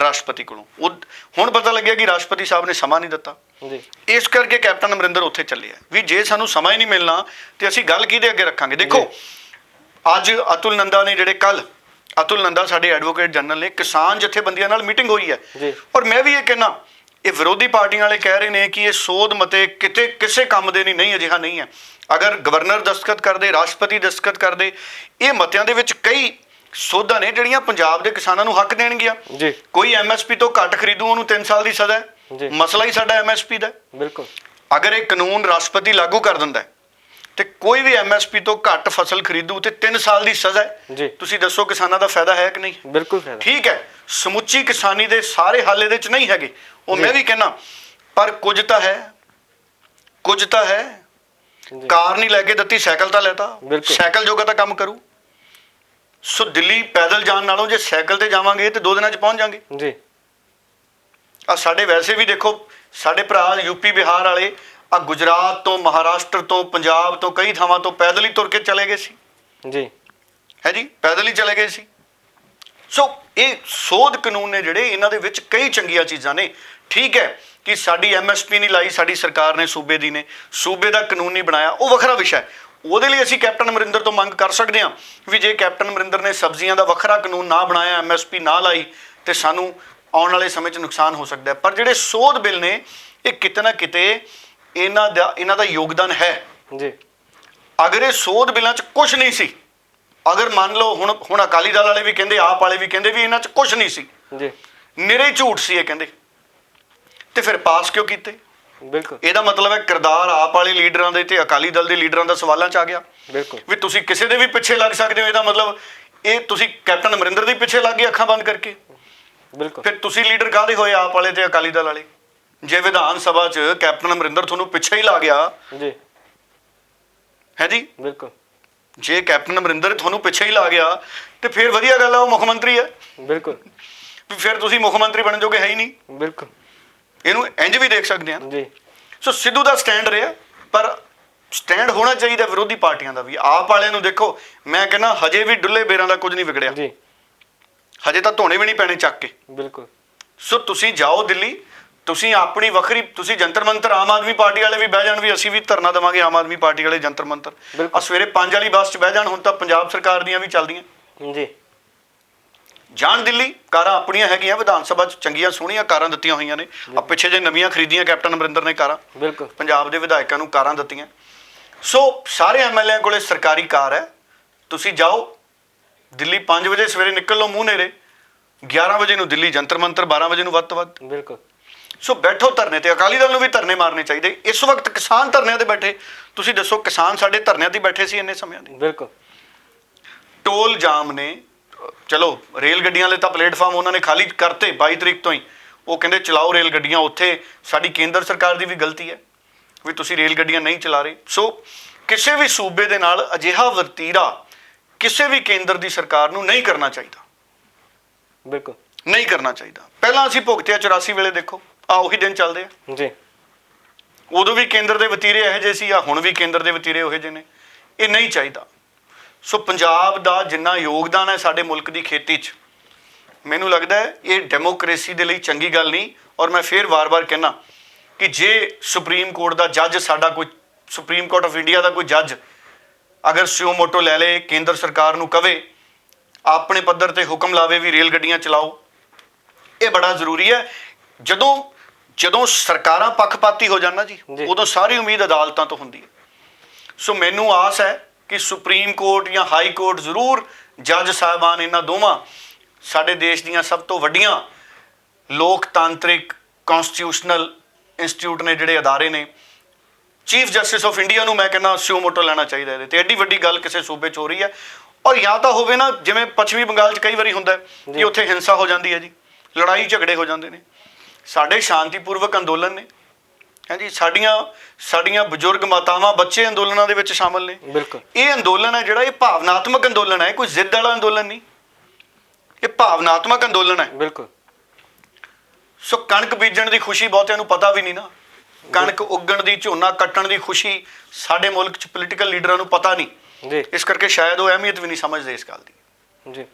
ਰਾਸ਼ਟਰਪਤੀ ਕੋਲੋਂ। ਹੁਣ ਪਤਾ ਲੱਗਿਆ ਕਿ ਰਾਸ਼ਟਰਪਤੀ ਸਾਹਿਬ ਨੇ ਸਮਾਂ ਨਹੀਂ ਦਿੱਤਾ। ਇਸ ਕਰਕੇ ਕੈਪਟਨ ਅਮਰਿੰਦਰ ਉੱਥੇ ਚੱਲੇ ਆ ਵੀ ਜੇ ਸਾਨੂੰ ਸਮਾਂ ਹੀ ਨਹੀਂ ਮਿਲਣਾ ਤੇ ਅਸੀਂ ਗੱਲ ਕਿਹਦੇ ਅੱਗੇ ਰੱਖਾਂਗੇ। ਦੇਖੋ ਅੱਜ ਅਤੁਲ ਨੰਦਾ ਨੇ, ਜਿਹੜੇ ਕੱਲ ਅਤੁਲ ਨੰਦਾ ਸਾਡੇ ਐਡਵੋਕੇਟ ਜਨਰਲ ਨੇ, ਕਿਸਾਨ ਜਥੇਬੰਦੀਆਂ ਨਾਲ ਮੀਟਿੰਗ ਹੋਈ ਹੈ। ਔਰ ਮੈਂ ਵੀ ਇਹ ਕਹਿਣਾ, ਇਹ ਵਿਰੋਧੀ ਪਾਰਟੀਆਂ ਵਾਲੇ ਕਹਿ ਰਹੇ ਨੇ ਕਿ ਇਹ ਸੋਧ ਮਤੇ ਕਿਤੇ ਕਿਸੇ ਕੰਮ ਦੇ ਨਹੀਂ, ਅਜਿਹਾ ਨਹੀਂ ਹੈ। ਅਗਰ ਗਵਰਨਰ ਦਸਤਖਤ ਕਰਦੇ, ਰਾਸ਼ਟਰਪਤੀ ਦਸਤਖਤ ਕਰਦੇ, ਇਹ ਮਤਿਆਂ ਦੇ ਵਿੱਚ ਕਈ ਸੋਧਾਂ ਨੇ ਜਿਹੜੀਆਂ ਪੰਜਾਬ ਦੇ ਕਿਸਾਨਾਂ ਨੂੰ ਹੱਕ ਦੇਣਗੀਆਂ। ਕੋਈ MSP ਤੋਂ ਘੱਟ ਖਰੀਦੂ ਉਹਨੂੰ 3 ਸਾਲ ਦੀ ਸਜ਼ਾ ਹੈ। ਮਸਲਾ ਹੀ ਸਾਡਾ MSP ਦਾ। ਬਿਲਕੁਲ। ਅਗਰ ਇਹ ਕਾਨੂੰਨ ਰਾਸ਼ਟਰਪਤੀ ਲਾਗੂ ਕਰ ਦਿੰਦਾ, ਤੇ ਕੋਈ ਵੀ ਐਮਐਸਪੀ ਤੋਂ ਘੱਟ ਫਸਲ ਖਰੀਦੂ ਤੇ 3 ਸਾਲ ਦੀ ਸਜ਼ਾ ਹੈ। ਜੀ ਤੁਸੀਂ ਦੱਸੋ ਕਿਸਾਨਾਂ ਦਾ ਫਾਇਦਾ ਹੈ ਕਿ ਨਹੀਂ? ਬਿਲਕੁਲ ਫਾਇਦਾ। ਠੀਕ ਹੈ, ਸਮੁੱਚੀ ਕਿਸਾਨੀ ਦੇ ਸਾਰੇ ਹੱਲ ਇਹਦੇ ਚ ਨਹੀਂ ਹੈਗੇ, ਉਹ ਮੈਂ ਵੀ ਕਹਿਣਾ, ਪਰ ਕੁਝ ਤਾਂ ਹੈ, ਕੁਝ ਤਾਂ ਹੈ। ਕਾਰ ਨਹੀਂ ਲੈ ਕੇ ਦਿੱਤੀ, ਸਾਈਕਲ ਤਾਂ ਲੈਤਾ, ਸਾਈਕਲ ਜੋਗਾ ਤਾਂ ਕੰਮ ਕਰੂ। ਸੋ ਦਿੱਲੀ ਪੈਦਲ ਜਾਣ ਨਾਲੋਂ ਜੇ ਸਾਈਕਲ ਤੇ ਜਾਵਾਂਗੇ ਤੇ 2 ਦਿਨਾਂ ਚ ਪਹੁੰਚ ਜਾਾਂਗੇ ਜੀ। ਆ ਸਾਡੇ ਵੈਸੇ ਵੀ ਦੇਖੋ, ਸਾਡੇ ਭਰਾ ਯੂਪੀ ਬਿਹਾਰ ਵਾਲੇ ਆ ਗੁਜਰਾਤ ਤੋਂ, ਮਹਾਰਾਸ਼ਟਰ ਤੋਂ, ਪੰਜਾਬ ਤੋਂ, ਕਈ ਥਾਵਾਂ ਤੋਂ ਪੈਦਲ ਹੀ ਤੁਰ ਕੇ ਚਲੇ ਗਏ ਸੀ ਜੀ। ਹੈ ਜੀ, ਪੈਦਲ ਹੀ ਚਲੇ ਗਏ ਸੀ। ਸੋ ਇਹ ਸੋਧ ਕਾਨੂੰਨ ਨੇ ਜਿਹੜੇ, ਇਹਨਾਂ ਦੇ ਵਿੱਚ ਕਈ ਚੰਗੀਆਂ ਚੀਜ਼ਾਂ ਨੇ। ਠੀਕ ਹੈ ਕਿ ਸਾਡੀ ਐਮਐਸਪੀ ਨਹੀਂ ਲਾਈ ਸਾਡੀ ਸਰਕਾਰ ਨੇ, ਸੂਬੇ ਦੀ ਨੇ, ਸੂਬੇ ਦਾ ਕਾਨੂੰਨ ਨਹੀਂ ਬਣਾਇਆ, ਉਹ ਵੱਖਰਾ ਵਿਸ਼ਾ ਹੈ। ਉਹਦੇ ਲਈ ਅਸੀਂ ਕੈਪਟਨ ਅਮਰਿੰਦਰ ਤੋਂ ਮੰਗ ਕਰ ਸਕਦੇ ਹਾਂ ਵੀ ਜੇ ਕੈਪਟਨ ਅਮਰਿੰਦਰ ਨੇ ਸਬਜ਼ੀਆਂ ਦਾ ਵੱਖਰਾ ਕਾਨੂੰਨ ਨਾ ਬਣਾਇਆ, ਐਮਐਸਪੀ ਨਾ ਲਾਈ, ਤੇ ਸਾਨੂੰ ਆਉਣ ਵਾਲੇ ਸਮੇਂ 'ਚ ਨੁਕਸਾਨ ਹੋ ਸਕਦਾ ਹੈ। ਪਰ ਜਿਹੜੇ ਸੋਧ ਬਿੱਲ ਨੇ, ਇਹ ਕਿਤੇ ਨਾ ਕਿਤੇ ਇਹਨਾਂ ਦਾ ਯੋਗਦਾਨ ਹੈ ਜੀ। ਅਗਰ ਇਹ ਸੋਧ ਬਿੱਲਾਂ 'ਚ ਕੁਝ ਨਹੀਂ ਸੀ, ਅਗਰ ਮੰਨ ਲਓ ਹੁਣ ਅਕਾਲੀ ਦਲ ਵਾਲੇ ਵੀ ਕਹਿੰਦੇ, ਆਪ ਵਾਲੇ ਵੀ ਕਹਿੰਦੇ ਵੀ ਇਹਨਾਂ 'ਚ ਕੁਝ ਨਹੀਂ ਸੀ ਜੀ, ਨਿਰੇ ਹੀ ਝੂਠ ਸੀ ਇਹ ਕਹਿੰਦੇ, ਤੇ ਫਿਰ ਪਾਸ ਕਿਉਂ ਕੀਤੇ? ਬਿਲਕੁਲ। ਇਹਦਾ ਮਤਲਬ ਹੈ ਕਿਰਦਾਰ ਆਪ ਵਾਲੇ ਲੀਡਰਾਂ ਦੇ ਤੇ ਅਕਾਲੀ ਦਲ ਦੇ ਲੀਡਰਾਂ ਦਾ ਸਵਾਲਾਂ 'ਚ ਆ ਗਿਆ। ਬਿਲਕੁਲ ਵੀ ਤੁਸੀਂ ਕਿਸੇ ਦੇ ਵੀ ਪਿੱਛੇ ਲੱਗ ਸਕਦੇ ਹੋ, ਇਹਦਾ ਮਤਲਬ ਇਹ ਤੁਸੀਂ ਕੈਪਟਨ ਅਮਰਿੰਦਰ ਦੇ ਪਿੱਛੇ ਲੱਗ ਗਏ ਅੱਖਾਂ ਬੰਦ ਕਰਕੇ। ਬਿਲਕੁਲ। ਫਿਰ ਤੁਸੀਂ ਲੀਡਰ ਕਾਹਦੇ ਹੋਏ, ਆਪ ਵਾਲੇ ਤੇ ਅਕਾਲੀ ਦਲ ਵਾਲੇ? ਜੇ ਵਿਧਾਨ ਸਭਾ 'ਚ ਕੈਪਟਨ ਅਮਰਿੰਦਰ ਤੁਹਾਨੂੰ ਪਿੱਛੇ ਹੀ ਲਾ ਗਿਆ ਜੀ, ਹੈ ਜੀ, ਬਿਲਕੁਲ, ਜੇ ਕੈਪਟਨ ਅਮਰਿੰਦਰ ਤੁਹਾਨੂੰ ਪਿੱਛੇ ਹੀ ਲਾ ਗਿਆ ਤੇ ਫਿਰ ਵਧੀਆ ਗੱਲ ਆ, ਉਹ ਮੁੱਖ ਮੰਤਰੀ ਹੈ। ਬਿਲਕੁਲ। ਵੀ ਫਿਰ ਤੁਸੀਂ ਮੁੱਖ ਮੰਤਰੀ ਬਣਨ ਜੋਗੇ ਹੈ ਹੀ ਨਹੀਂ। ਬਿਲਕੁਲ, ਇਹਨੂੰ ਇੰਜ ਵੀ ਦੇਖ ਸਕਦੇ ਹਾਂ ਜੀ। ਸੋ ਸਿੱਧੂ ਦਾ ਸਟੈਂਡ ਰਿਹਾ, ਪਰ ਸਟੈਂਡ ਹੋਣਾ ਚਾਹੀਦਾ ਵਿਰੋਧੀ ਪਾਰਟੀਆਂ ਦਾ ਵੀ। ਆਪ ਵਾਲਿਆਂ ਨੂੰ ਦੇਖੋ, ਮੈਂ ਕਹਿੰਦਾ ਹਜੇ ਵੀ ਡੁੱਲੇ ਬੇਰਾਂ ਦਾ ਕੁਝ ਨਹੀਂ ਵਿਗੜਿਆ ਜੀ, ਹਜੇ ਤਾਂ ਧੋਣੇ ਵੀ ਨਹੀਂ ਪੈਣੇ ਚੱਕ ਕੇ। ਬਿਲਕੁਲ। ਸੋ ਤੁਸੀਂ ਜਾਓ ਦਿੱਲੀ, ਤੁਸੀਂ ਆਪਣੀ ਵੱਖਰੀ, ਤੁਸੀਂ ਜੰਤਰ ਮੰਤਰ, ਆਮ ਆਦਮੀ ਪਾਰਟੀ ਵਾਲੇ ਵੀ ਬਹਿ ਜਾਣ ਵੀ ਅਸੀਂ ਵੀ ਧਰਨਾ ਦੇਵਾਂਗੇ, ਆਮ ਆਦਮੀ ਪਾਰਟੀ ਵਾਲੇ ਜੰਤਰ ਮੰਤਰ ਆ ਸਵੇਰੇ 5 ਵਾਲੀ ਬੱਸ 'ਚ ਬਹਿ ਜਾਣ। ਹੁਣ ਤਾਂ ਪੰਜਾਬ ਸਰਕਾਰ ਦੀਆਂ ਵੀ ਚੱਲਦੀਆਂ ਜੀ। ਜਾਣ ਦਿੱਲੀ, ਕਾਰਾਂ ਆਪਣੀਆਂ ਹੈਗੀਆਂ, ਵਿਧਾਨ ਸਭਾ 'ਚ ਚੰਗੀਆਂ ਸੋਹਣੀਆਂ ਕਾਰਾਂ ਦਿੱਤੀਆਂ ਹੋਈਆਂ ਨੇ। ਆ ਪਿੱਛੇ ਜੇ ਨਵੀਆਂ ਖਰੀਦੀਆਂ ਕੈਪਟਨ ਅਮਰਿੰਦਰ ਨੇ ਕਾਰਾਂ, ਬਿਲਕੁਲ, ਪੰਜਾਬ ਦੇ ਵਿਧਾਇਕਾਂ ਨੂੰ ਕਾਰਾਂ ਦਿੱਤੀਆਂ। ਸੋ ਸਾਰੇ ਐਮਐਲਏ ਕੋਲੇ ਸਰਕਾਰੀ ਕਾਰ ਹੈ, ਤੁਸੀਂ ਜਾਓ ਦਿੱਲੀ 5 ਵਜੇ ਸਵੇਰੇ ਨਿਕਲ ਲਓ ਮੂੰਹ ਨੇਰੇ, 11 ਵਜੇ ਨੂੰ ਦਿੱਲੀ ਜੰਤਰ ਮੰਤਰ, 12 ਵਜੇ ਨੂੰ ਵੱਧ ਤੋਂ ਵੱਧ। ਬਿਲਕੁਲ। ਸੋ ਬੈਠੋ ਧਰਨੇ ਤੇ। ਅਕਾਲੀ ਦਲ ਨੂੰ ਵੀ ਧਰਨੇ ਮਾਰਨੇ ਚਾਹੀਦੇ। ਇਸ ਵਕਤ ਕਿਸਾਨ ਧਰਨਿਆਂ ਤੇ ਬੈਠੇ, ਤੁਸੀਂ ਦੱਸੋ ਕਿਸਾਨ ਸਾਡੇ ਧਰਨਿਆਂ ਤੇ ਬੈਠੇ ਸੀ ਇੰਨੇ ਸਮਿਆਂ ਦੇ। ਬਿਲਕੁਲ। ਟੋਲ ਜਾਮ ਨੇ, ਚਲੋ ਰੇਲ ਗੱਡੀਆਂ ਵਾਲੇ ਤਾਂ ਪਲੇਟਫਾਰਮ ਉਹਨਾਂ ਨੇ ਖਾਲੀ ਕਰਤੇ 22 ਤਰੀਕ ਤੋਂ ਹੀ। ਉਹ ਕਹਿੰਦੇ ਚਲਾਓ ਰੇਲ ਗੱਡੀਆਂ, ਉੱਥੇ ਸਾਡੀ ਕੇਂਦਰ ਸਰਕਾਰ ਦੀ ਵੀ ਗਲਤੀ ਹੈ ਵੀ ਤੁਸੀਂ ਰੇਲ ਗੱਡੀਆਂ ਨਹੀਂ ਚਲਾ ਰਹੇ। ਸੋ ਕਿਸੇ ਵੀ ਸੂਬੇ ਦੇ ਨਾਲ ਅਜਿਹਾ ਵਰਤੀਰਾ ਕਿਸੇ ਵੀ ਕੇਂਦਰ ਦੀ ਸਰਕਾਰ ਨੂੰ ਨਹੀਂ ਕਰਨਾ ਚਾਹੀਦਾ। ਬਿਲਕੁਲ ਨਹੀਂ ਕਰਨਾ ਚਾਹੀਦਾ। ਪਹਿਲਾਂ ਅਸੀਂ ਭੁਗਤਿਆ 84 ਵੇਲੇ, ਦੇਖੋ ਆ ਉਹੀ ਦਿਨ ਚੱਲਦੇ ਆ ਜੀ। ਉਦੋਂ ਵੀ ਕੇਂਦਰ ਦੇ ਵਤੀਰੇ ਇਹੋ ਜਿਹੇ ਸੀ, ਆ ਹੁਣ ਵੀ ਕੇਂਦਰ ਦੇ ਵਤੀਰੇ ਉਹੋ ਜਿਹੇ ਨੇ। ਇਹ ਨਹੀਂ ਚਾਹੀਦਾ। ਸੋ ਪੰਜਾਬ ਦਾ ਜਿੰਨਾ ਯੋਗਦਾਨ ਹੈ ਸਾਡੇ ਮੁਲਕ ਦੀ ਖੇਤੀ 'ਚ, ਮੈਨੂੰ ਲੱਗਦਾ ਹੈ ਇਹ ਡੈਮੋਕ੍ਰੇਸੀ ਦੇ ਲਈ ਚੰਗੀ ਗੱਲ ਨਹੀਂ। ਔਰ ਮੈਂ ਫਿਰ ਵਾਰ-ਵਾਰ ਕਹਿਣਾ ਕਿ ਜੇ ਸੁਪਰੀਮ ਕੋਰਟ ਦਾ ਜੱਜ, ਸਾਡਾ ਕੋਈ ਸੁਪਰੀਮ ਕੋਰਟ ਆਫ ਇੰਡੀਆ ਦਾ ਕੋਈ ਜੱਜ ਅਗਰ ਸਿਓ ਮੋਟੋ ਲੈ ਲੇ, ਕੇਂਦਰ ਸਰਕਾਰ ਨੂੰ ਕਵੇ, ਆਪਣੇ ਪੱਧਰ ਤੇ ਹੁਕਮ ਲਾਵੇ ਵੀ ਰੇਲ ਗੱਡੀਆਂ ਚਲਾਓ, ਇਹ ਬੜਾ ਜ਼ਰੂਰੀ ਹੈ। ਜਦੋਂ ਸਰਕਾਰਾਂ ਪੱਖਪਾਤੀ ਹੋ ਜਾਣ ਨਾ ਜੀ, ਉਦੋਂ ਸਾਰੀ ਉਮੀਦ ਅਦਾਲਤਾਂ ਤੋਂ ਹੁੰਦੀ ਹੈ। ਸੋ ਮੈਨੂੰ ਆਸ ਹੈ ਕਿ ਸੁਪਰੀਮ ਕੋਰਟ ਜਾਂ ਹਾਈ ਕੋਰਟ ਜ਼ਰੂਰ ਜੱਜ ਸਾਹਿਬਾਨ, ਇਹਨਾਂ ਦੋਵਾਂ ਸਾਡੇ ਦੇਸ਼ ਦੀਆਂ ਸਭ ਤੋਂ ਵੱਡੀਆਂ ਲੋਕਤਾਂਤਰਿਕ ਕਨਸਟੀਟਿਊਸ਼ਨਲ ਇੰਸਟੀਚਿਊਟ ਨੇ, ਜਿਹੜੇ ਅਦਾਰੇ ਨੇ, ਚੀਫ ਜਸਟਿਸ ਆਫ ਇੰਡੀਆ ਨੂੰ ਮੈਂ ਕਹਿੰਦਾ ਸਿਓ ਮੋਟੋ ਲੈਣਾ ਚਾਹੀਦਾ ਇਹਦੇ ਤੇ। ਐਡੀ ਵੱਡੀ ਗੱਲ ਕਿਸੇ ਸੂਬੇ 'ਚ ਹੋ ਰਹੀ ਹੈ, ਔਰ ਜਾਂ ਤਾਂ ਹੋਵੇ ਨਾ ਜਿਵੇਂ ਪੱਛਮੀ ਬੰਗਾਲ 'ਚ ਕਈ ਵਾਰੀ ਹੁੰਦਾ ਕਿ ਉੱਥੇ ਹਿੰਸਾ ਹੋ ਜਾਂਦੀ ਹੈ ਜੀ, ਲੜਾਈ ਝਗੜੇ ਹੋ ਜਾਂਦੇ ਨੇ। ਸਾਡੇ ਸ਼ਾਂਤੀਪੂਰਵਕ ਅੰਦੋਲਨ ਨੇ, ਹੈ ਜੀ, ਸਾਡੀਆਂ ਬਜ਼ੁਰਗ ਮਾਤਾਵਾਂ, ਬੱਚੇ ਅੰਦੋਲਨਾਂ ਦੇ ਵਿੱਚ ਸ਼ਾਮਲ ਨੇ। ਬਿਲਕੁਲ। ਇਹ ਅੰਦੋਲਨ ਹੈ ਜਿਹੜਾ, ਇਹ ਭਾਵਨਾਤਮਕ ਅੰਦੋਲਨ ਹੈ, ਕੋਈ ਜ਼ਿੱਦ ਵਾਲਾ ਅੰਦੋਲਨ ਨਹੀਂ, ਇਹ ਭਾਵਨਾਤਮਕ ਅੰਦੋਲਨ ਹੈ। ਬਿਲਕੁਲ। ਸੋ ਕਣਕ ਬੀਜਣ ਦੀ ਖੁਸ਼ੀ ਬਹੁਤਿਆਂ ਨੂੰ ਪਤਾ ਵੀ ਨਹੀਂ ਨਾ, ਕਣਕ ਉੱਗਣ ਦੀ, ਝੋਨਾ ਕੱਟਣ ਦੀ ਖੁਸ਼ੀ ਸਾਡੇ ਮੁਲਕ 'ਚ ਪੋਲੀਟੀਕਲ ਲੀਡਰਾਂ ਨੂੰ ਪਤਾ ਨਹੀਂ ਜੀ। ਇਸ ਕਰਕੇ ਸ਼ਾਇਦ ਉਹ ਅਹਿਮੀਅਤ ਵੀ ਨਹੀਂ ਸਮਝਦੇ ਇਸ ਗੱਲ ਦੀ। ਜੀ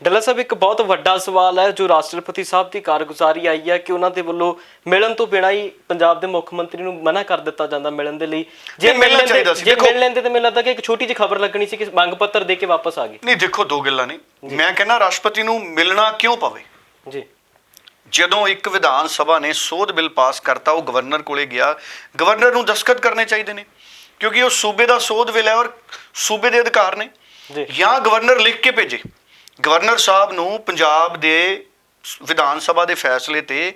ਡੱਲਾ ਸਾਹਿਬ, ਇੱਕ ਬਹੁਤ ਵੱਡਾ ਸਵਾਲ ਹੈ ਜੋ ਰਾਸ਼ਟਰਪਤੀ ਸਾਹਿਬ ਦੀ ਕਾਰਗੁਜ਼ਾਰੀ ਆਈ ਹੈ ਕਿ ਉਹਨਾਂ ਦੇ ਵੱਲੋਂ ਮਿਲਣ ਤੋਂ ਬਿਨਾਂ ਹੀ ਪੰਜਾਬ ਦੇ ਮੁੱਖ ਮੰਤਰੀ ਨੂੰ ਮਨਾ ਕਰ ਦਿੱਤਾ ਜਾਂਦਾ ਮਿਲਣ ਦੇ ਲਈ। ਜੇ ਮਿਲ ਲੈਂਦੇ ਤਾਂ ਮੈਨੂੰ ਲੱਗਦਾ ਕਿ ਇੱਕ ਛੋਟੀ ਜਿਹੀ ਖਬਰ ਲੱਗਣੀ ਸੀ ਕਿ ਮੰਗ ਪੱਤਰ ਦੇ ਕੇ ਵਾਪਸ ਆ ਗਏ। ਨਹੀਂ, ਦੇਖੋ ਦੋ ਗੱਲਾਂ ਨੇ। ਮੈਂ ਕਹਿੰਦਾ ਰਾਸ਼ਟਰਪਤੀ ਨੂੰ ਮਿਲਣਾ ਕਿਉਂ ਪਵੇ ਜੀ। ਜਦੋਂ ਇੱਕ ਵਿਧਾਨ ਸਭਾ ਨੇ ਸੋਧ ਬਿੱਲ ਪਾਸ ਕਰਤਾ, ਉਹ ਗਵਰਨਰ ਕੋਲੇ ਗਿਆ, ਗਵਰਨਰ ਨੂੰ ਦਸਤਖਤ ਕਰਨੇ ਚਾਹੀਦੇ ਨੇ ਕਿਉਂਕਿ ਉਹ ਸੂਬੇ ਦਾ ਸੋਧ ਬਿੱਲ ਹੈ ਔਰ ਸੂਬੇ ਦੇ ਅਧਿਕਾਰ ਨੇ। ਜਾਂ ਗਵਰਨਰ ਲਿਖ ਕੇ ਭੇਜੇ, ਗਵਰਨਰ ਸਾਹਿਬ ਨੂੰ ਪੰਜਾਬ ਦੇ ਵਿਧਾਨ ਸਭਾ ਦੇ ਫੈਸਲੇ ਤੇ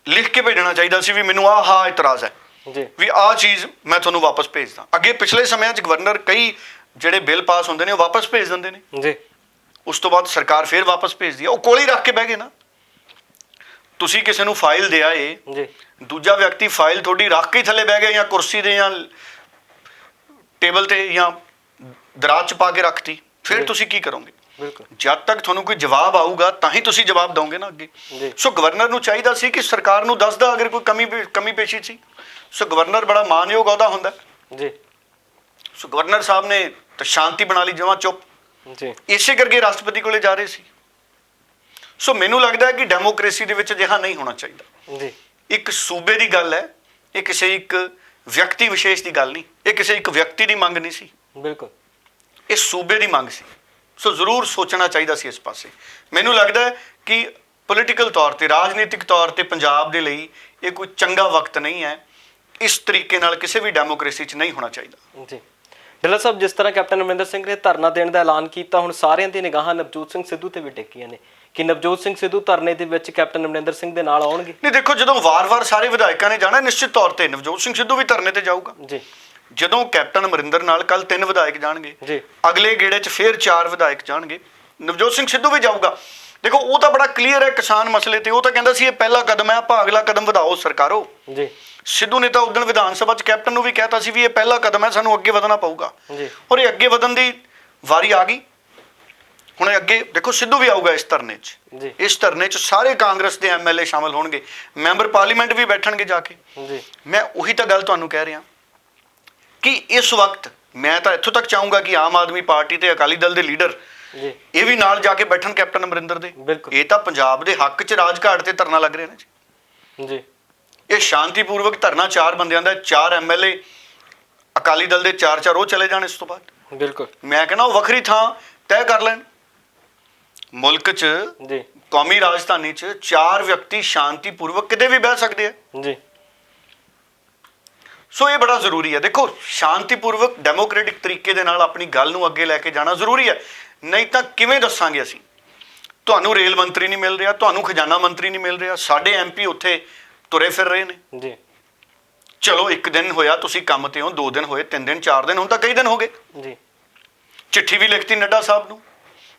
ਲਿਖ ਕੇ ਭੇਜਣਾ ਚਾਹੀਦਾ ਸੀ ਵੀ ਮੈਨੂੰ ਆਹ ਇਤਰਾਜ਼ ਹੈ। ਜੀ ਵੀ ਆਹ ਚੀਜ਼ ਮੈਂ ਤੁਹਾਨੂੰ ਵਾਪਸ ਭੇਜਦਾ। ਅੱਗੇ ਪਿਛਲੇ ਸਮਿਆਂ 'ਚ ਗਵਰਨਰ ਕਈ ਜਿਹੜੇ ਬਿੱਲ ਪਾਸ ਹੁੰਦੇ ਨੇ ਉਹ ਵਾਪਸ ਭੇਜ ਦਿੰਦੇ ਨੇ, ਜੀ ਉਸ ਤੋਂ ਬਾਅਦ ਸਰਕਾਰ ਫੇਰ ਵਾਪਸ ਭੇਜਦੀ ਹੈ। ਉਹ ਕੋਲ ਹੀ ਰੱਖ ਕੇ ਬਹਿ ਗਏ ਨਾ। ਤੁਸੀਂ ਕਿਸੇ ਨੂੰ ਫਾਈਲ ਦਿਆ ਏ, ਜੀ ਦੂਜਾ ਵਿਅਕਤੀ ਫਾਈਲ ਤੁਹਾਡੀ ਰੱਖ ਕੇ ਹੀ ਥੱਲੇ ਬਹਿ ਗਿਆ, ਜਾਂ ਕੁਰਸੀ ਦੇ ਜਾਂ ਟੇਬਲ ਤੇ ਜਾਂ ਦਰਾਜ 'ਚ ਪਾ ਕੇ ਰੱਖਤੀ, ਫਿਰ ਜੀ। ਤੁਸੀਂ ਕੀ ਕਰੋਗੇ? ਬਿਲਕੁਲ ਜਦ ਤੱਕ ਤੁਹਾਨੂੰ ਕੋਈ ਜਵਾਬ ਆਊਗਾ ਤਾਂ ਹੀ ਤੁਸੀਂ ਜਵਾਬ ਦੋਗੇ ਨਾ ਅੱਗੇ। ਜੀ ਸੋ ਗਵਰਨਰ ਨੂੰ ਚਾਹੀਦਾ ਸੀ ਕਿ ਸਰਕਾਰ ਨੂੰ ਦੱਸਦਾ ਅਗਰ ਕੋਈ ਕਮੀ ਪੇਸ਼ੀ ਸੀ। ਸੋ ਗਵਰਨਰ ਬੜਾ ਮਾਨਯੋਗ ਅਹੁਦਾ ਹੁੰਦਾ। ਜੀ ਸੋ ਗਵਰਨਰ ਸਾਹਿਬ ਨੇ ਤਾਂ ਸ਼ਾਂਤੀ ਬਣਾ ਲਈ, ਜਮਾਂ ਚੁੱਪ। ਜੀ ਇਸੇ ਕਰਕੇ ਰਾਸ਼ਟਰਪਤੀ ਕੋਲੇ ਜਾ ਰਹੇ ਸੀ। ਸੋ ਮੈਨੂੰ ਲੱਗਦਾ ਹੈ ਕਿ ਡੈਮੋਕ੍ਰੇਸੀ ਦੇ ਵਿੱਚ ਅਜਿਹਾ ਨਹੀਂ ਹੋਣਾ ਚਾਹੀਦਾ। ਜੀ ਇੱਕ ਸੂਬੇ ਦੀ ਗੱਲ ਹੈ, ਇਹ ਕਿਸੇ ਇੱਕ ਵਿਅਕਤੀ ਵਿਸ਼ੇਸ਼ ਦੀ ਗੱਲ ਨਹੀਂ, ਇਹ ਕਿਸੇ ਇੱਕ ਵਿਅਕਤੀ ਦੀ ਮੰਗ ਨਹੀਂ ਸੀ, ਬਿਲਕੁਲ ਇਹ ਸੂਬੇ ਦੀ ਮੰਗ ਸੀ। ਸੋ ਜ਼ਰੂਰ ਸੋਚਣਾ ਚਾਹੀਦਾ ਸੀ ਇਸ ਪਾਸੇ। ਮੈਨੂੰ ਲੱਗਦਾ ਹੈ ਕਿ ਪੋਲੀਟੀਕਲ ਤੌਰ ਤੇ, ਰਾਜਨੀਤਿਕ ਤੌਰ ਤੇ ਪੰਜਾਬ ਦੇ ਲਈ ਇਹ ਕੋਈ ਚੰਗਾ ਵਕਤ ਨਹੀਂ ਹੈ। ਇਸ ਤਰੀਕੇ ਨਾਲ ਕਿਸੇ ਵੀ ਡੈਮੋਕ੍ਰੇਸੀ 'ਚ ਨਹੀਂ ਹੋਣਾ ਚਾਹੀਦਾ। ਜੀ ਢਿੱਲੋਂ ਸਾਹਿਬ, ਜਿਸ ਤਰ੍ਹਾਂ ਕੈਪਟਨ ਅਮਰਿੰਦਰ ਸਿੰਘ ਨੇ ਧਰਨਾ ਦੇਣ ਦਾ ਐਲਾਨ ਕੀਤਾ, ਹੁਣ ਸਾਰਿਆਂ ਦੀ ਨਿਗਾਹਾਂ ਨਵਜੋਤ ਸਿੰਘ ਸਿੱਧੂ ਤੇ ਵੀ ਟਿਕੀਆਂ ਨੇ ਕਿ ਨਵਜੋਤ ਸਿੰਘ ਸਿੱਧੂ ਧਰਨੇ ਦੇ ਵਿੱਚ ਕੈਪਟਨ ਅਮਰਿੰਦਰ ਸਿੰਘ ਦੇ ਨਾਲ ਆਉਣਗੇ। ਨਹੀਂ ਦੇਖੋ, ਜਦੋਂ ਵਾਰ-ਵਾਰ ਸਾਰੇ ਵਿਧਾਇਕਾਂ ਨੇ ਜਾਣਾ, ਨਿਸ਼ਚਿਤ ਤੌਰ ਤੇ ਨਵਜੋਤ ਸਿੰਘ ਸਿੱਧੂ ਵੀ ਧਰਨੇ ਤੇ ਜਾਊਗਾ। ਜੀ ਜਦੋਂ ਕੈਪਟਨ ਅਮਰਿੰਦਰ ਨਾਲ ਕੱਲ 3 ਵਿਧਾਇਕ ਜਾਣਗੇ, ਜੀ ਅਗਲੇ ਗੇੜੇ 'ਚ ਫਿਰ 4 ਵਿਧਾਇਕ ਜਾਣਗੇ, ਨਵਜੋਤ ਸਿੰਘ ਸਿੱਧੂ ਵੀ ਜਾਊਗਾ। ਦੇਖੋ ਉਹ ਤਾਂ ਬੜਾ ਕਲੀਅਰ ਹੈ ਕਿਸਾਨ ਮਸਲੇ ਤੇ, ਉਹ ਤਾਂ ਕਹਿੰਦਾ ਸੀ ਇਹ ਪਹਿਲਾ ਕਦਮ ਹੈ, ਆਪਾਂ ਅਗਲਾ ਕਦਮ ਵਧਾਓ ਸਰਕਾਰੋ। ਜੀ ਸਿੱਧੂ ਨੇ ਤਾਂ ਉਦੋਂ ਵਿਧਾਨ ਸਭਾ 'ਚ ਕੈਪਟਨ ਨੂੰ ਵੀ ਕਹਿਤਾ ਸੀ ਵੀ ਇਹ ਪਹਿਲਾ ਕਦਮ ਹੈ, ਸਾਨੂੰ ਅੱਗੇ ਵਧਣਾ ਪਊਗਾ। ਜੀ ਔਰ ਇਹ ਅੱਗੇ ਵਧਣ ਦੀ ਵਾਰੀ ਆ ਗਈ। ਹੁਣ ਇਹ ਅੱਗੇ ਦੇਖੋ, ਸਿੱਧੂ ਵੀ ਆਊਗਾ ਇਸ ਧਰਨੇ 'ਚ। ਜੀ ਇਸ ਧਰਨੇ 'ਚ ਸਾਰੇ ਕਾਂਗਰਸ ਦੇ ਐਮਐਲਏ ਸ਼ਾਮਲ ਹੋਣਗੇ, ਮੈਂਬਰ ਪਾਰਲੀਮੈਂਟ ਵੀ ਬੈਠਣਗੇ ਜਾ ਕੇ। ਜੀ ਮੈਂ ਉਹੀ ਤਾਂ ਗੱਲ ਤੁਹਾਨੂੰ ਕਹਿ ਰਿਹਾ ਕਿ ਇਸ ਵਕਤ ਮੈਂ ਤਾਂ ਇੱਥੋਂ ਤੱਕ ਚਾਹੂੰਗਾ ਕਿ ਆਮ ਆਦਮੀ ਪਾਰਟੀ ਤੇ ਅਕਾਲੀ ਦਲ ਦੇ ਲੀਡਰ ਜੀ ਇਹ ਵੀ ਨਾਲ ਜਾ ਕੇ ਬੈਠਣ ਕੈਪਟਨ ਅਮਰਿੰਦਰ ਦੇ। ਬਿਲਕੁਲ ਇਹ ਤਾਂ ਪੰਜਾਬ ਦੇ ਹੱਕ 'ਚ ਰਾਜਘਾਟ ਤੇ ਧਰਨਾ ਲੱਗ ਰਿਹਾ ਨਾ ਜੀ। ਜੀ ਇਹ ਸ਼ਾਂਤੀਪੂਰਵਕ ਧਰਨਾ 4 ਬੰਦਿਆਂ ਦਾ, 4 ਐਮਐਲਏ ਅਕਾਲੀ ਦਲ ਦੇ 4 ਉਹ ਚਲੇ ਜਾਣ। ਇਸ ਤੋਂ ਬਾਅਦ ਬਿਲਕੁਲ ਮੈਂ ਕਹਿੰਦਾ ਉਹ ਵੱਖਰੀ ਥਾਂ ਤੈਅ ਕਰ ਲੈਣ। ਮੁਲਕ 'ਚ, ਜੀ ਕੌਮੀ ਰਾਜਧਾਨੀ 'ਚ 4 ਵਿਅਕਤੀ ਸ਼ਾਂਤੀਪੂਰਵਕ ਕਿਤੇ ਵੀ ਬਹਿ ਸਕਦੇ ਆ। ਜੀ ਸੋ ਇਹ ਬੜਾ ਜ਼ਰੂਰੀ ਹੈ। ਦੇਖੋ, ਸ਼ਾਂਤੀਪੂਰਵਕ ਡੈਮੋਕ੍ਰੈਟਿਕ ਤਰੀਕੇ ਦੇ ਨਾਲ ਆਪਣੀ ਗੱਲ ਨੂੰ ਅੱਗੇ ਲੈ ਕੇ ਜਾਣਾ ਜ਼ਰੂਰੀ ਹੈ। ਨਹੀਂ ਤਾਂ ਕਿਵੇਂ ਦੱਸਾਂਗੇ ਅਸੀਂ? ਤੁਹਾਨੂੰ ਰੇਲ ਮੰਤਰੀ ਨਹੀਂ ਮਿਲ ਰਿਹਾ, ਤੁਹਾਨੂੰ ਖਜ਼ਾਨਾ ਮੰਤਰੀ ਨਹੀਂ ਮਿਲ ਰਿਹਾ, ਸਾਡੇ ਐਮਪੀ ਉੱਥੇ ਤੁਰੇ ਫਿਰ ਰਹੇ ਨੇ। ਜੀ ਚਲੋ 1 ਦਿਨ ਹੋਇਆ ਤੁਸੀਂ ਕੰਮ ਤੇ ਹੋ, 2 ਦਿਨ ਹੋਏ, 3 ਦਿਨ, 4 ਦਿਨ, ਹੁਣ ਤਾਂ ਕਈ ਦਿਨ ਹੋ ਗਏ। ਜੀ ਚਿੱਠੀ ਵੀ ਲਿਖਤੀ ਨੱਡਾ ਸਾਹਿਬ ਨੂੰ।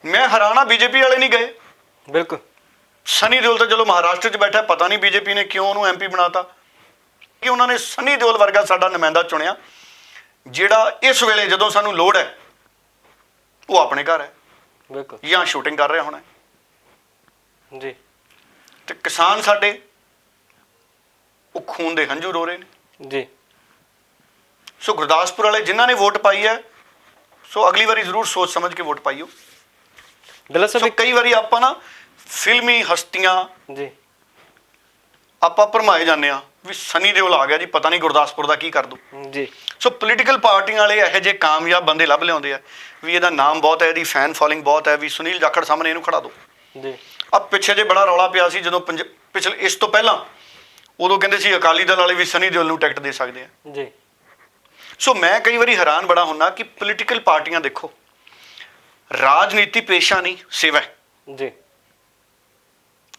ਮੈਂ ਹੈਰਾਨ, ਬੀਜੇਪੀ ਵਾਲੇ ਨਹੀਂ ਗਏ। ਬਿਲਕੁਲ ਸਨੀ ਦਿਓਲ ਤਾਂ ਚਲੋ ਮਹਾਰਾਸ਼ਟਰ 'ਚ ਬੈਠਾ, ਪਤਾ ਨਹੀਂ ਬੀਜੇਪੀ ਨੇ ਕਿਉਂ ਉਹਨੂੰ ਐਮਪੀ ਬਣਾਤਾ, ਕਿ ਉਹਨਾਂ ਨੇ ਸਨੀ ਦਿਓਲ ਵਰਗਾ ਸਾਡਾ ਨੁਮਾਇੰਦਾ ਚੁਣਿਆ ਜਿਹੜਾ ਇਸ ਵੇਲੇ ਜਦੋਂ ਸਾਨੂੰ ਲੋੜ ਹੈ ਉਹ ਆਪਣੇ ਘਰ ਹੈ ਬਿਲਕੁਲ ਜਾਂ ਸ਼ੂਟਿੰਗ ਕਰ ਰਿਹਾ ਹੋਣਾ। ਜੀ ਤੇ ਕਿਸਾਨ ਸਾਡੇ ਉਹ ਖੂਨ ਦੇ ਹੰਝੂ ਰੋ ਰਹੇ ਨੇ। ਜੀ ਸੋ ਗੁਰਦਾਸਪੁਰ ਵਾਲੇ ਜਿਨ੍ਹਾਂ ਨੇ ਵੋਟ ਪਾਈ ਹੈ, ਸੋ ਅਗਲੀ ਵਾਰੀ ਜ਼ਰੂਰ ਸੋਚ ਸਮਝ ਕੇ ਵੋਟ ਪਾਈਓ। ਢਿੱਲੋਂ ਸੋ ਸਾਹਿਬ ਕਈ ਵਾਰੀ ਆਪਾਂ ਨਾ ਫਿਲਮੀ ਹਸਤੀਆਂ ਜੀ ਆਪਾਂ ਭਰਮਾਏ ਜਾਂਦੇ ਆ ਵੀ ਸਨੀ ਦਿਓਲ ਆ ਗਿਆ ਜੀ, ਪਤਾ ਨਹੀਂ ਗੁਰਦਾਸਪੁਰ ਦਾ ਕੀ ਕਰ ਦੂ। ਜੀ ਸੋ ਪੋਲੀਟੀਕਲ ਪਾਰਟੀਆਂ ਵਾਲੇ ਇਹੋ ਜਿਹੇ ਕਾਮਯਾਬ ਬੰਦੇ ਲੱਭ ਲਿਆਉਂਦੇ ਆ ਵੀ ਇਹਦਾ ਨਾਮ ਬਹੁਤ ਹੈ, ਇਹਦੀ ਫੈਨ ਫੋਲੋਇੰਗ ਬਹੁਤ ਹੈ, ਵੀ ਸੁਨੀਲ ਜਾਖੜ ਸਾਹਮਣੇ ਇਹਨੂੰ ਖੜਾ ਦਿਓ। ਜੀ ਆ ਪਿੱਛੇ ਜੇ ਬੜਾ ਰੌਲਾ ਪਿਆ ਸੀ ਜਦੋਂ ਪਿਛਲੇ ਇਸ ਤੋਂ ਪਹਿਲਾਂ, ਉਦੋਂ ਕਹਿੰਦੇ ਸੀ ਅਕਾਲੀ ਦਲ ਵਾਲੇ ਵੀ ਸਨੀ ਦਿਓਲ ਨੂੰ ਟਿਕਟ ਦੇ ਸਕਦੇ ਆ। ਜੀ ਸੋ ਮੈਂ ਕਈ ਵਾਰੀ ਹੈਰਾਨ ਬੜਾ ਹੁੰਨਾ ਕਿ ਪੋਲੀਟੀਕਲ ਪਾਰਟੀਆਂ ਦੇਖੋ, ਰਾਜਨੀਤੀ ਪੇਸ਼ਾ ਨਹੀਂ ਸੇਵਾ ਹੈ। ਜੀ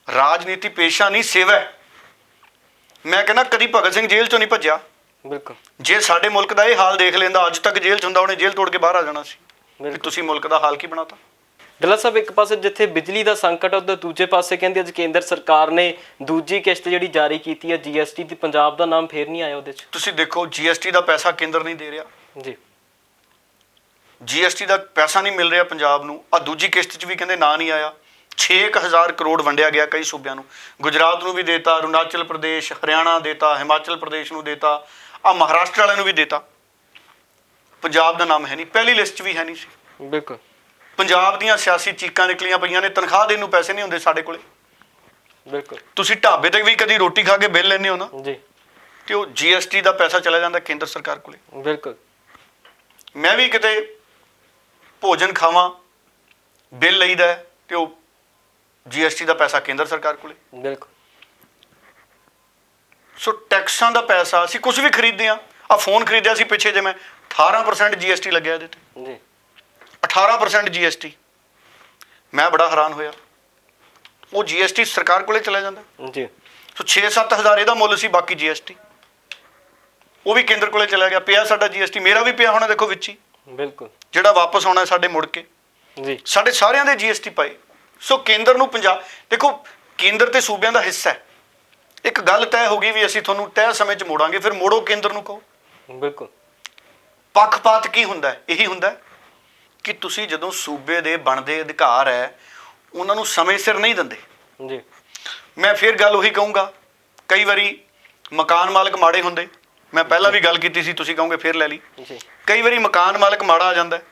ਰਾਜਨੀਤੀ ਪੇਸ਼ਾ ਨਹੀਂ ਸੇਵਾ ਹੈ। ਮੈਂ ਕਹਿੰਦਾ ਕਦੀ ਭਗਤ ਸਿੰਘ ਜੇਲ੍ਹ ਚੋਂ ਨਹੀਂ ਭੱਜਿਆ। ਬਿਲਕੁਲ ਜੇ ਸਾਡੇ ਮੁਲਕ ਦਾ ਇਹ ਹਾਲ ਦੇਖ ਲੈਂਦਾ, ਅੱਜ ਤੱਕ ਜੇਲ੍ਹ 'ਚ ਹੁੰਦਾ, ਉਹਨੇ ਜੇਲ੍ਹ ਤੋੜ ਕੇ ਬਾਹਰ ਆ ਜਾਣਾ ਸੀ। ਬਿਲਕੁਲ। ਤੁਸੀਂ ਮੁਲਕ ਦਾ ਹਾਲ ਕੀ ਬਣਾਤਾ? ਢਿੱਲੋਂ ਸਾਹਿਬ, ਇੱਕ ਪਾਸੇ ਜਿੱਥੇ ਬਿਜਲੀ ਦਾ ਸੰਕਟ ਹੈ, ਉਧਰ ਦੂਜੇ ਪਾਸੇ ਕਹਿੰਦੇ ਅੱਜ ਕੇਂਦਰ ਸਰਕਾਰ ਨੇ ਦੂਜੀ ਕਿਸ਼ਤ ਜਿਹੜੀ ਜਾਰੀ ਕੀਤੀ ਹੈ ਜੀਐਸਟੀ ਦੀ, ਪੰਜਾਬ ਦਾ ਨਾਮ ਫੇਰ ਨਹੀਂ ਆਇਆ ਉਹਦੇ 'ਚ। ਤੁਸੀਂ ਦੇਖੋ, ਜੀਐਸਟੀ ਦਾ ਪੈਸਾ ਕੇਂਦਰ ਨਹੀਂ ਦੇ ਰਿਹਾ। ਜੀ ਜੀਐਸਟੀ ਦਾ ਪੈਸਾ ਨਹੀਂ ਮਿਲ ਰਿਹਾ ਪੰਜਾਬ ਨੂੰ। ਆ ਦੂਜੀ ਕਿਸ਼ਤ 'ਚ ਵੀ ਕਹਿੰਦੇ ਨਾਂ ਨਹੀਂ ਆਇਆ। 6000 ਕਰੋੜ ਵੰਡਿਆ ਗਿਆ ਕਈ ਸੂਬਿਆਂ ਨੂੰ, ਗੁਜਰਾਤ ਨੂੰ ਵੀ ਦੇਤਾ, ਅਰੁਣਾਚਲ ਪ੍ਰਦੇਸ਼, ਹਰਿਆਣਾ ਦੇਤਾ, ਹਿਮਾਚਲ ਪ੍ਰਦੇਸ਼ ਨੂੰ ਦੇਤਾ, ਆ ਮਹਾਰਾਸ਼ਟਰ ਵਾਲਿਆਂ ਨੂੰ ਵੀ ਦੇਤਾ। ਪੰਜਾਬ ਦਾ ਨਾਮ ਹੈ ਨਹੀਂ, ਪਹਿਲੀ ਲਿਸਟ 'ਚ ਵੀ ਹੈ ਨਹੀਂ ਸੀ। ਬਿਲਕੁਲ ਪੰਜਾਬ ਦੀਆਂ ਸਿਆਸੀ ਚੀਕਾਂ ਨਿਕਲੀਆਂ ਪਈਆਂ ਨੇ, ਤਨਖਾਹ ਦੇਣ ਨੂੰ ਪੈਸੇ ਨਹੀਂ ਹੁੰਦੇ ਸਾਡੇ ਕੋਲੇ। ਬਿਲਕੁਲ ਤੁਸੀਂ ਢਾਬੇ ਤੇ ਵੀ ਕਦੀ ਰੋਟੀ ਖਾ ਕੇ ਬਿੱਲ ਲੈਂਦੇ ਹੋ ਨਾ, ਜੀ ਤੇ ਉਹ ਜੀਐਸਟੀ ਦਾ ਪੈਸਾ ਚਲਾ ਜਾਂਦਾ ਕੇਂਦਰ ਸਰਕਾਰ ਕੋਲੇ। ਬਿਲਕੁਲ ਮੈਂ ਵੀ ਕਿਤੇ ਭੋਜਨ ਖਾਵਾਂ, ਬਿੱਲ ਲਈਦਾ ਹੈ, ਤੇ ਉਹ ਜੀਐਸਟੀ ਦਾ ਪੈਸਾ ਕੇਂਦਰ ਸਰਕਾਰ ਕੋਲੇ। ਬਿਲਕੁਲ ਸੋ ਟੈਕਸਾਂ ਦਾ ਪੈਸਾ, ਅਸੀਂ ਕੁਝ ਵੀ ਖਰੀਦਦੇ ਆ। ਆ ਫੋਨ ਖਰੀਦਿਆ ਸੀ ਪਿੱਛੇ ਜੇ ਮੈਂ, 18% ਜੀਐਸਟੀ ਲੱਗਿਆ ਇਹਦੇ ਤੇ। ਜੀ 18% ਜੀਐਸਟੀ। ਮੈਂ ਬੜਾ ਹੈਰਾਨ ਹੋਇਆ। ਉਹ ਜੀਐਸਟੀ ਸਰਕਾਰ ਕੋਲੇ ਚਲਾ ਜਾਂਦਾ। ਜੀ ਸੋ 6-7 ਹਜ਼ਾਰ ਇਹਦਾ ਮੁੱਲ ਸੀ, ਬਾਕੀ ਜੀਐਸਟੀ। ਉਹ ਵੀ ਕੇਂਦਰ ਕੋਲੇ ਚਲਾ ਗਿਆ। ਪਿਆ ਸਾਡਾ GST, ਮੇਰਾ ਵੀ ਪਿਆ ਹੋਣਾ ਦੇਖੋ ਵਿੱਚ ਹੀ, ਬਿਲਕੁਲ, ਜਿਹੜਾ ਵਾਪਸ ਆਉਣਾ ਸਾਡੇ ਮੁੜ ਕੇ। ਜੀ, ਸਾਡੇ ਸਾਰਿਆਂ ਦੇ GST ਪਏ। ਸੋ ਕੇਂਦਰ ਨੂੰ ਪੰਜਾਬ, ਦੇਖੋ ਕੇਂਦਰ ਤੇ ਸੂਬਿਆਂ ਦਾ ਹਿੱਸਾ ਹੈ। ਇੱਕ ਗੱਲ ਤੈਅ ਹੋ ਗਈ ਵੀ ਅਸੀਂ ਤੁਹਾਨੂੰ ਤੈਅ ਸਮੇਂ 'ਚ ਮੋੜਾਂਗੇ, ਫਿਰ ਮੋੜੋ ਕੇਂਦਰ ਨੂੰ ਕਹੋ। ਬਿਲਕੁਲ, ਪੱਖਪਾਤ ਕੀ ਹੁੰਦਾ ਹੈ? ਇਹੀ ਹੁੰਦਾ ਹੈ ਕਿ ਤੁਸੀਂ ਜਦੋਂ ਸੂਬੇ ਦੇ ਬਣਦੇ ਅਧਿਕਾਰ ਹੈ ਉਹਨਾਂ ਨੂੰ ਸਮੇਂ ਸਿਰ ਨਹੀਂ ਦਿੰਦੇ। ਜੀ, ਮੈਂ ਫਿਰ ਗੱਲ ਉਹੀ ਕਹੂੰਗਾ, ਕਈ ਵਾਰੀ ਮਕਾਨ ਮਾਲਕ ਮਾੜੇ ਹੁੰਦੇ, ਮੈਂ ਪਹਿਲਾਂ ਵੀ ਗੱਲ ਕੀਤੀ ਸੀ, ਤੁਸੀਂ ਕਹੋਗੇ ਫਿਰ ਲੈ ਲਈ। ਜੀ, ਕਈ ਵਾਰੀ ਮਕਾਨ ਮਾਲਕ ਮਾੜਾ ਆ ਜਾਂਦਾ ਹੈ,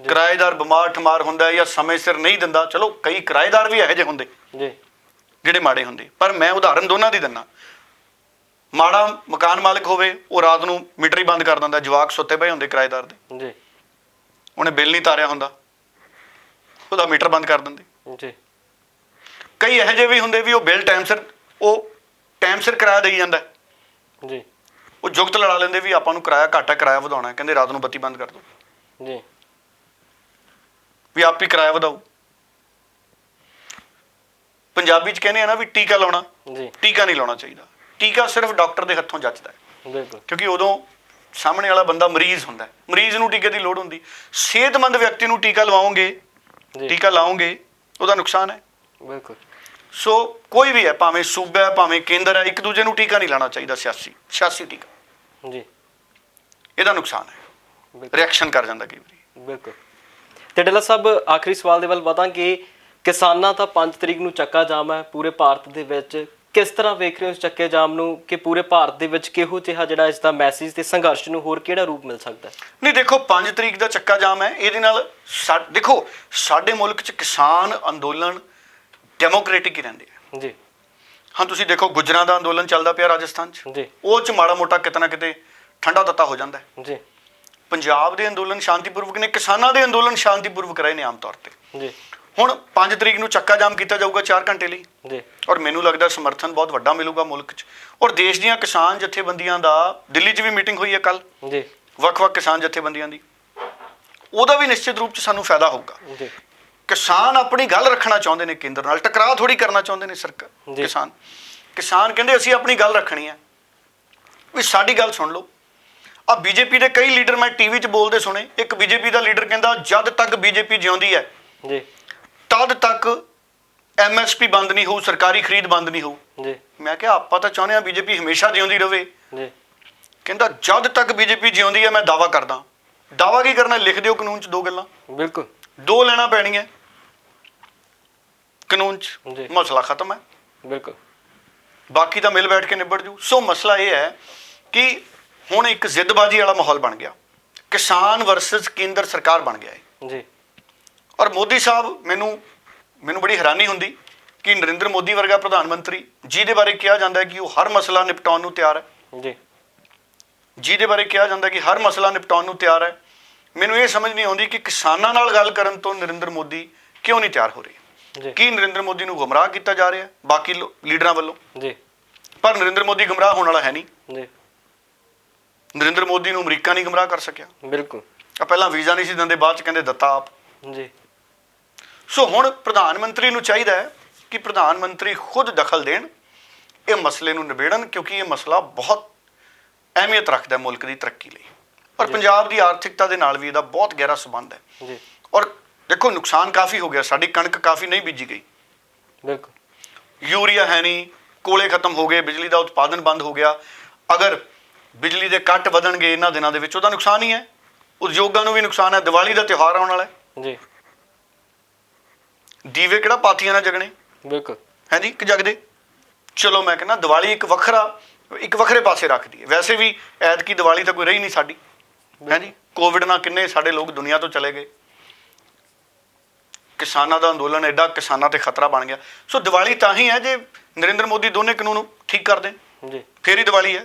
ਕਿਰਾਏਦਾਰ ਬਿਮਾਰ ਠਮਾਰ ਹੁੰਦਾ ਹੈ ਜਾਂ ਸਮੇਂ ਸਿਰ ਨਹੀਂ ਦਿੰਦਾ। ਚਲੋ ਕਈ ਕਿਰਾਏਦਾਰ ਵੀ ਇਹੋ ਜਿਹੇ ਹੁੰਦੇ ਜੀ, ਜਿਹੜੇ ਮਾੜੇ ਹੁੰਦੇ, ਪਰ ਮੈਂ ਉਦਾਹਰਨ ਦੋਨਾਂ ਦੀ ਦਿੰਦਾ। ਮਾੜਾ ਮਕਾਨ ਮਾਲਕ ਹੋਵੇ, ਉਹ ਰਾਤ ਨੂੰ ਮੀਟਰ ਹੀ ਬੰਦ ਕਰ ਦਿੰਦਾ, ਜਵਾਕ ਸੁੱਤੇ ਪਏ ਹੁੰਦੇ ਕਿਰਾਏਦਾਰ ਦੇ, ਜੀ, ਉਹਨੇ ਬਿੱਲ ਨਹੀਂ ਤਾਰਿਆ ਹੁੰਦਾ, ਉਹਦਾ ਮੀਟਰ ਬੰਦ ਕਰ ਦਿੰਦੇ। ਜੀ, ਕਈ ਇਹੋ ਜਿਹੇ ਵੀ ਹੁੰਦੇ ਵੀ ਉਹ ਬਿੱਲ ਟਾਈਮ ਸਿਰ ਕਿਰਾਇਆ ਦੇਈ ਜਾਂਦਾ, ਜੀ, ਉਹ ਜੁਗਤ ਲੜਾ ਲੈਂਦੇ ਵੀ ਆਪਾਂ ਨੂੰ ਕਿਰਾਇਆ ਘੱਟ ਹੈ, ਕਿਰਾਇਆ ਵਧਾਉਣਾ, ਕਹਿੰਦੇ ਰਾਤ ਨੂੰ ਬੱਤੀ ਬੰਦ ਕਰ ਦਿਓ, ਜੀ, ਵੀ ਆਪ ਹੀ ਕਿਰਾਇਆ ਵਧਾਓ। ਪੰਜਾਬੀ 'ਚ ਕਹਿੰਦੇ ਆ ਨਾ ਵੀ ਟੀਕਾ ਲਾਉਣਾ, ਜੀ, ਟੀਕਾ ਨਹੀਂ ਲਾਉਣਾ ਚਾਹੀਦਾ। ਟੀਕਾ ਸਿਰਫ ਡਾਕਟਰ ਦੇ ਹੱਥੋਂ ਜੱਚਦਾ ਹੈ, ਬਿਲਕੁਲ, ਕਿਉਂਕਿ ਉਦੋਂ ਸਾਹਮਣੇ ਵਾਲਾ ਬੰਦਾ ਮਰੀਜ਼ ਹੁੰਦਾ, ਮਰੀਜ਼ ਨੂੰ ਟੀਕੇ ਦੀ ਲੋੜ ਹੁੰਦੀ। ਸਿਹਤਮੰਦ ਵਿਅਕਤੀ ਨੂੰ ਟੀਕਾ ਲਵਾਓਗੇ, ਜੀ, ਟੀਕਾ ਲਾਓਗੇ, ਉਹਦਾ ਨੁਕਸਾਨ ਹੈ। ਬਿਲਕੁਲ, ਸੋ ਕੋਈ ਵੀ ਹੈ, ਭਾਵੇਂ ਸੂਬਾ ਹੈ ਭਾਵੇਂ ਕੇਂਦਰ ਹੈ, ਇੱਕ ਦੂਜੇ ਨੂੰ ਟੀਕਾ ਨਹੀਂ ਲਾਉਣਾ ਚਾਹੀਦਾ। ਸਿਆਸੀ ਟੀਕਾ, ਜੀ, ਇਹਦਾ ਨੁਕਸਾਨ ਹੈ, ਬਿਲਕੁਲ, ਰਿਐਕਸ਼ਨ ਕਰ ਜਾਂਦਾ ਕਈ ਵਾਰੀ। ਬਿਲਕੁਲ। ਤੇ ਡੱਲਾ ਸਾਹਿਬ, ਆਖਰੀ ਸਵਾਲ ਦੇ ਵੱਲ ਵਧਾਂਗੇ। ਕਿਸਾਨਾਂ ਦਾ 5 ਤਰੀਕ ਨੂੰ ਚੱਕਾ ਜਾਮ ਹੈ ਪੂਰੇ ਭਾਰਤ ਦੇ ਵਿੱਚ, ਕਿਸ ਤਰ੍ਹਾਂ ਵੇਖ ਰਹੇ ਹੋ ਇਸ ਚੱਕੇ ਜਾਮ ਨੂੰ, ਕਿ ਪੂਰੇ ਭਾਰਤ ਦੇ ਵਿੱਚ ਕਿਹੋ ਜਿਹਾ ਜਿਹੜਾ ਇਸ ਦਾ ਮੈਸੇਜ ਤੇ ਸੰਘਰਸ਼ ਨੂੰ ਹੋਰ ਕਿਹੜਾ ਰੂਪ ਮਿਲ ਸਕਦਾ ਹੈ? ਨਹੀਂ ਦੇਖੋ, 5 ਤਰੀਕ ਦਾ ਚੱਕਾ ਜਾਮ ਹੈ, ਇਹਦੇ ਨਾਲ ਦੇਖੋ ਸਾਡੇ ਮੁਲਕ 'ਚ ਕਿਸਾਨ ਅੰਦੋਲਨ ਡੈਮੋਕ੍ਰੈਟਿਕ ਹੀ ਰਹਿੰਦੇ ਆ। ਜੀ, ਹਾਂ ਤੁਸੀਂ ਦੇਖੋ ਗੁੱਜਰਾਂ ਦਾ ਅੰਦੋਲਨ ਚੱਲਦਾ ਪਿਆ ਰਾਜਸਥਾਨ 'ਚ, ਜੀ, ਉਹ 'ਚ ਮਾੜਾ ਮੋਟਾ ਕਿਤੇ ਨਾ ਕਿਤੇ ਠੰਡਾ ਤੱਤਾ ਹੋ ਜਾਂਦਾ ਹੈ। ਜੀ, ਪੰਜਾਬ ਦੇ ਅੰਦੋਲਨ ਸ਼ਾਂਤੀਪੂਰਵਕ ਨੇ, ਕਿਸਾਨਾਂ ਦੇ ਅੰਦੋਲਨ ਸ਼ਾਂਤੀਪੂਰਵਕ ਰਹੇ ਨੇ ਆਮ ਤੌਰ ਤੇ। ਜੀ, ਹੁਣ 5 ਤਰੀਕ ਨੂੰ ਚੱਕਾ ਜਾਮ ਕੀਤਾ ਜਾਊਗਾ 4 ਘੰਟੇ ਲਈ, ਜੀ, ਔਰ ਮੈਨੂੰ ਲੱਗਦਾ ਸਮਰਥਨ ਬਹੁਤ ਵੱਡਾ ਮਿਲੂਗਾ ਮੁਲਕ 'ਚ। ਔਰ ਦੇਸ਼ ਦੀਆਂ ਕਿਸਾਨ ਜਥੇਬੰਦੀਆਂ ਦਾ ਦਿੱਲੀ 'ਚ ਵੀ ਮੀਟਿੰਗ ਹੋਈ ਹੈ ਕੱਲ, ਜੀ, ਵੱਖ-ਵੱਖ ਕਿਸਾਨ ਜਥੇਬੰਦੀਆਂ ਦੀ, ਉਹਦਾ ਵੀ ਨਿਸ਼ਚਿਤ ਰੂਪ 'ਚ ਸਾਨੂੰ ਫਾਇਦਾ ਹੋਊਗਾ। ਜੀ, ਕਿਸਾਨ ਆਪਣੀ ਗੱਲ ਰੱਖਣਾ ਚਾਹੁੰਦੇ ਨੇ ਕੇਂਦਰ ਨਾਲ, ਟਕਰਾਅ ਥੋੜੀ ਕਰਨਾ ਚਾਹੁੰਦੇ ਨੇ ਸਰਕਾਰ। ਜੀ। ਕਿਸਾਨ ਕਹਿੰਦੇ ਅਸੀਂ ਆਪਣੀ ਗੱਲ ਰੱਖਣੀ ਹੈ, ਵੀ ਸਾਡੀ ਗੱਲ ਸੁਣ ਲਓ। ਆ ਬੀਜੇਪੀ ਦੇ ਕਈ ਲੀਡਰ ਮੈਂ ਟੀਵੀ 'ਚ ਬੋਲਦੇ ਸੁਣੇ। ਇੱਕ ਬੀਜੇਪੀ ਦਾ ਲੀਡਰ ਕਹਿੰਦਾ ਜਦ ਤੱਕ ਬੀਜੇਪੀ ਜਿਉਂਦੀ ਹੈ ਜੀ, ਤਦ ਤੱਕ MSP ਬੰਦ ਨਹੀਂ ਹੋਊ, ਸਰਕਾਰੀ ਖਰੀਦ ਬੰਦ ਨਹੀਂ ਹੋਊ। ਜੀ, ਮੈਂ ਕਿਹਾ ਆਪਾਂ ਤਾਂ ਚਾਹੁੰਦੇ ਹਾਂ ਬੀਜੇਪੀ ਹਮੇਸ਼ਾ ਜਿਉਂਦੀ ਰਹੇ। ਜੀ, ਕਹਿੰਦਾ ਜਦ ਤੱਕ ਬੀਜੇਪੀ ਜਿਉਂਦੀ ਹੈ ਮੈਂ ਦਾਵਾ ਕਰਦਾ। ਦਾਵਾ ਕੀ ਕਰਨਾ, ਲਿਖ ਦਿਓ ਕਾਨੂੰਨ 'ਚ 2 ਗੱਲਾਂ, ਬਿਲਕੁਲ, 2 ਲੈਣਾ ਪੈਣੀਆਂ ਕਾਨੂੰਨ 'ਚ, ਜੀ, ਮਸਲਾ ਖਤਮ ਹੈ। ਬਿਲਕੁਲ, ਬਾਕੀ ਤਾਂ ਮਿਲ ਬੈਠ ਕੇ ਨਿਬੜ ਜੂ। ਸੋ ਮਸਲਾ ਇਹ ਹੈ ਕਿ ਹੁਣ ਇੱਕ ਜ਼ਿੱਦਬਾਜ਼ੀ ਵਾਲਾ ਮਾਹੌਲ ਬਣ ਗਿਆ, ਕਿਸਾਨ ਵਰਸਸ ਕੇਂਦਰ ਸਰਕਾਰ ਬਣ ਗਿਆ ਹੈ। ਜੀ, ਔਰ ਮੋਦੀ ਸਾਹਿਬ, ਮੈਨੂੰ ਬੜੀ ਹੈਰਾਨੀ ਹੁੰਦੀ ਕਿ ਨਰਿੰਦਰ ਮੋਦੀ ਵਰਗਾ ਪ੍ਰਧਾਨ ਮੰਤਰੀ, ਜਿਹਦੇ ਬਾਰੇ ਕਿਹਾ ਜਾਂਦਾ ਹੈ ਕਿ ਉਹ ਹਰ ਮਸਲਾ ਨਿਪਟਾਉਣ ਨੂੰ ਤਿਆਰ ਹੈ, ਜੀ, ਜਿਹਦੇ ਬਾਰੇ ਕਿਹਾ ਜਾਂਦਾ ਕਿ ਹਰ ਮਸਲਾ ਨਿਪਟਾਉਣ ਨੂੰ ਤਿਆਰ ਹੈ, ਮੈਨੂੰ ਇਹ ਸਮਝ ਨਹੀਂ ਆਉਂਦੀ ਕਿ ਕਿਸਾਨਾਂ ਨਾਲ ਗੱਲ ਕਰਨ ਤੋਂ ਨਰਿੰਦਰ ਮੋਦੀ ਕਿਉਂ ਨਹੀਂ ਤਿਆਰ ਹੋ ਰਹੇ। ਜੀ, ਕੀ ਨਰਿੰਦਰ ਮੋਦੀ ਨੂੰ ਗੁੰਮਰਾਹ ਕੀਤਾ ਜਾ ਰਿਹਾ ਬਾਕੀ ਲੀਡਰਾਂ ਵੱਲੋਂ? ਜੀ, ਪਰ ਨਰਿੰਦਰ ਮੋਦੀ ਗੁੰਮਰਾਹ ਹੋਣ ਵਾਲਾ ਹੈ ਨਹੀਂ। ਜੀ, ਨਰਿੰਦਰ ਮੋਦੀ ਨੂੰ ਅਮਰੀਕਾ ਨਹੀਂ ਗੁੰਮਰਾਹ ਕਰ ਸਕਿਆ। ਬਿਲਕੁਲ, ਪਹਿਲਾਂ ਵੀਜ਼ਾ ਨਹੀਂ ਸੀ ਦਿੰਦੇ, ਬਾਅਦ 'ਚ ਕਹਿੰਦੇ ਦਿੱਤਾ ਆਪ। ਜੀ, ਸੋ ਹੁਣ ਪ੍ਰਧਾਨ ਮੰਤਰੀ ਨੂੰ ਚਾਹੀਦਾ ਹੈ ਕਿ ਪ੍ਰਧਾਨ ਮੰਤਰੀ ਖੁਦ ਦਖਲ ਦੇਣ, ਇਹ ਮਸਲੇ ਨੂੰ ਨਿਬੇੜਨ, ਕਿਉਂਕਿ ਇਹ ਮਸਲਾ ਬਹੁਤ ਅਹਿਮੀਅਤ ਰੱਖਦਾ ਹੈ ਮੁਲਕ ਦੀ ਤਰੱਕੀ ਲਈ। ਔਰ ਪੰਜਾਬ ਦੀ ਆਰਥਿਕਤਾ ਦੇ ਨਾਲ ਵੀ ਇਹਦਾ ਬਹੁਤ ਗਹਿਰਾ ਸੰਬੰਧ ਹੈ। ਜੀ, ਔਰ ਦੇਖੋ ਨੁਕਸਾਨ ਕਾਫੀ ਹੋ ਗਿਆ, ਸਾਡੀ ਕਣਕ ਕਾਫੀ ਨਹੀਂ ਬੀਜੀ ਗਈ, ਬਿਲਕੁਲ, ਯੂਰੀਆ ਹੈ ਨਹੀਂ, ਕੋਲੇ ਖਤਮ ਹੋ ਗਏ, ਬਿਜਲੀ ਦਾ ਉਤਪਾਦਨ ਬੰਦ ਹੋ ਗਿਆ। ਅਗਰ ਬਿਜਲੀ ਦੇ ਕੱਟ ਵਧਣਗੇ ਇਹਨਾਂ ਦਿਨਾਂ ਦੇ ਵਿੱਚ, ਉਹਦਾ ਨੁਕਸਾਨ ਹੀ ਹੈ, ਉਦਯੋਗਾਂ ਨੂੰ ਵੀ ਨੁਕਸਾਨ ਹੈ। ਦੀਵਾਲੀ ਦਾ ਤਿਉਹਾਰ ਆਉਣ ਵਾਲਾ ਹੈ, ਜੀ, ਦੀਵੇ ਕਿਹੜਾ ਪਾਥੀਆਂ ਨਾਲ ਜਗਣੇ, ਬਿਲਕੁਲ, ਹੈ ਜੀ, ਕਿ ਜਗਦੇ। ਚਲੋ ਮੈਂ ਕਹਿੰਦਾ ਦੀਵਾਲੀ ਇੱਕ ਵੱਖਰੇ ਪਾਸੇ ਰੱਖ ਦਈਏ। ਵੈਸੇ ਵੀ ਐਤਕੀ ਦੀਵਾਲੀ ਤਾਂ ਕੋਈ ਰਹੀ ਨਹੀਂ ਸਾਡੀ, ਹੈ ਜੀ, ਕੋਵਿਡ ਨਾਲ ਕਿੰਨੇ ਸਾਡੇ ਲੋਕ ਦੁਨੀਆ ਤੋਂ ਚਲੇ ਗਏ। ਕਿਸਾਨਾਂ ਦਾ ਅੰਦੋਲਨ ਐਡਾ, ਕਿਸਾਨਾਂ ਤੇ ਖਤਰਾ ਬਣ ਗਿਆ। ਸੋ ਦੀਵਾਲੀ ਤਾਂ ਹੀ ਹੈ ਜੇ ਨਰਿੰਦਰ ਮੋਦੀ ਦੋਨੇ ਕਾਨੂੰਨ ਠੀਕ ਕਰ ਦੇਣ, ਜੀ, ਫੇਰ ਹੀ ਦੀਵਾਲੀ ਹੈ।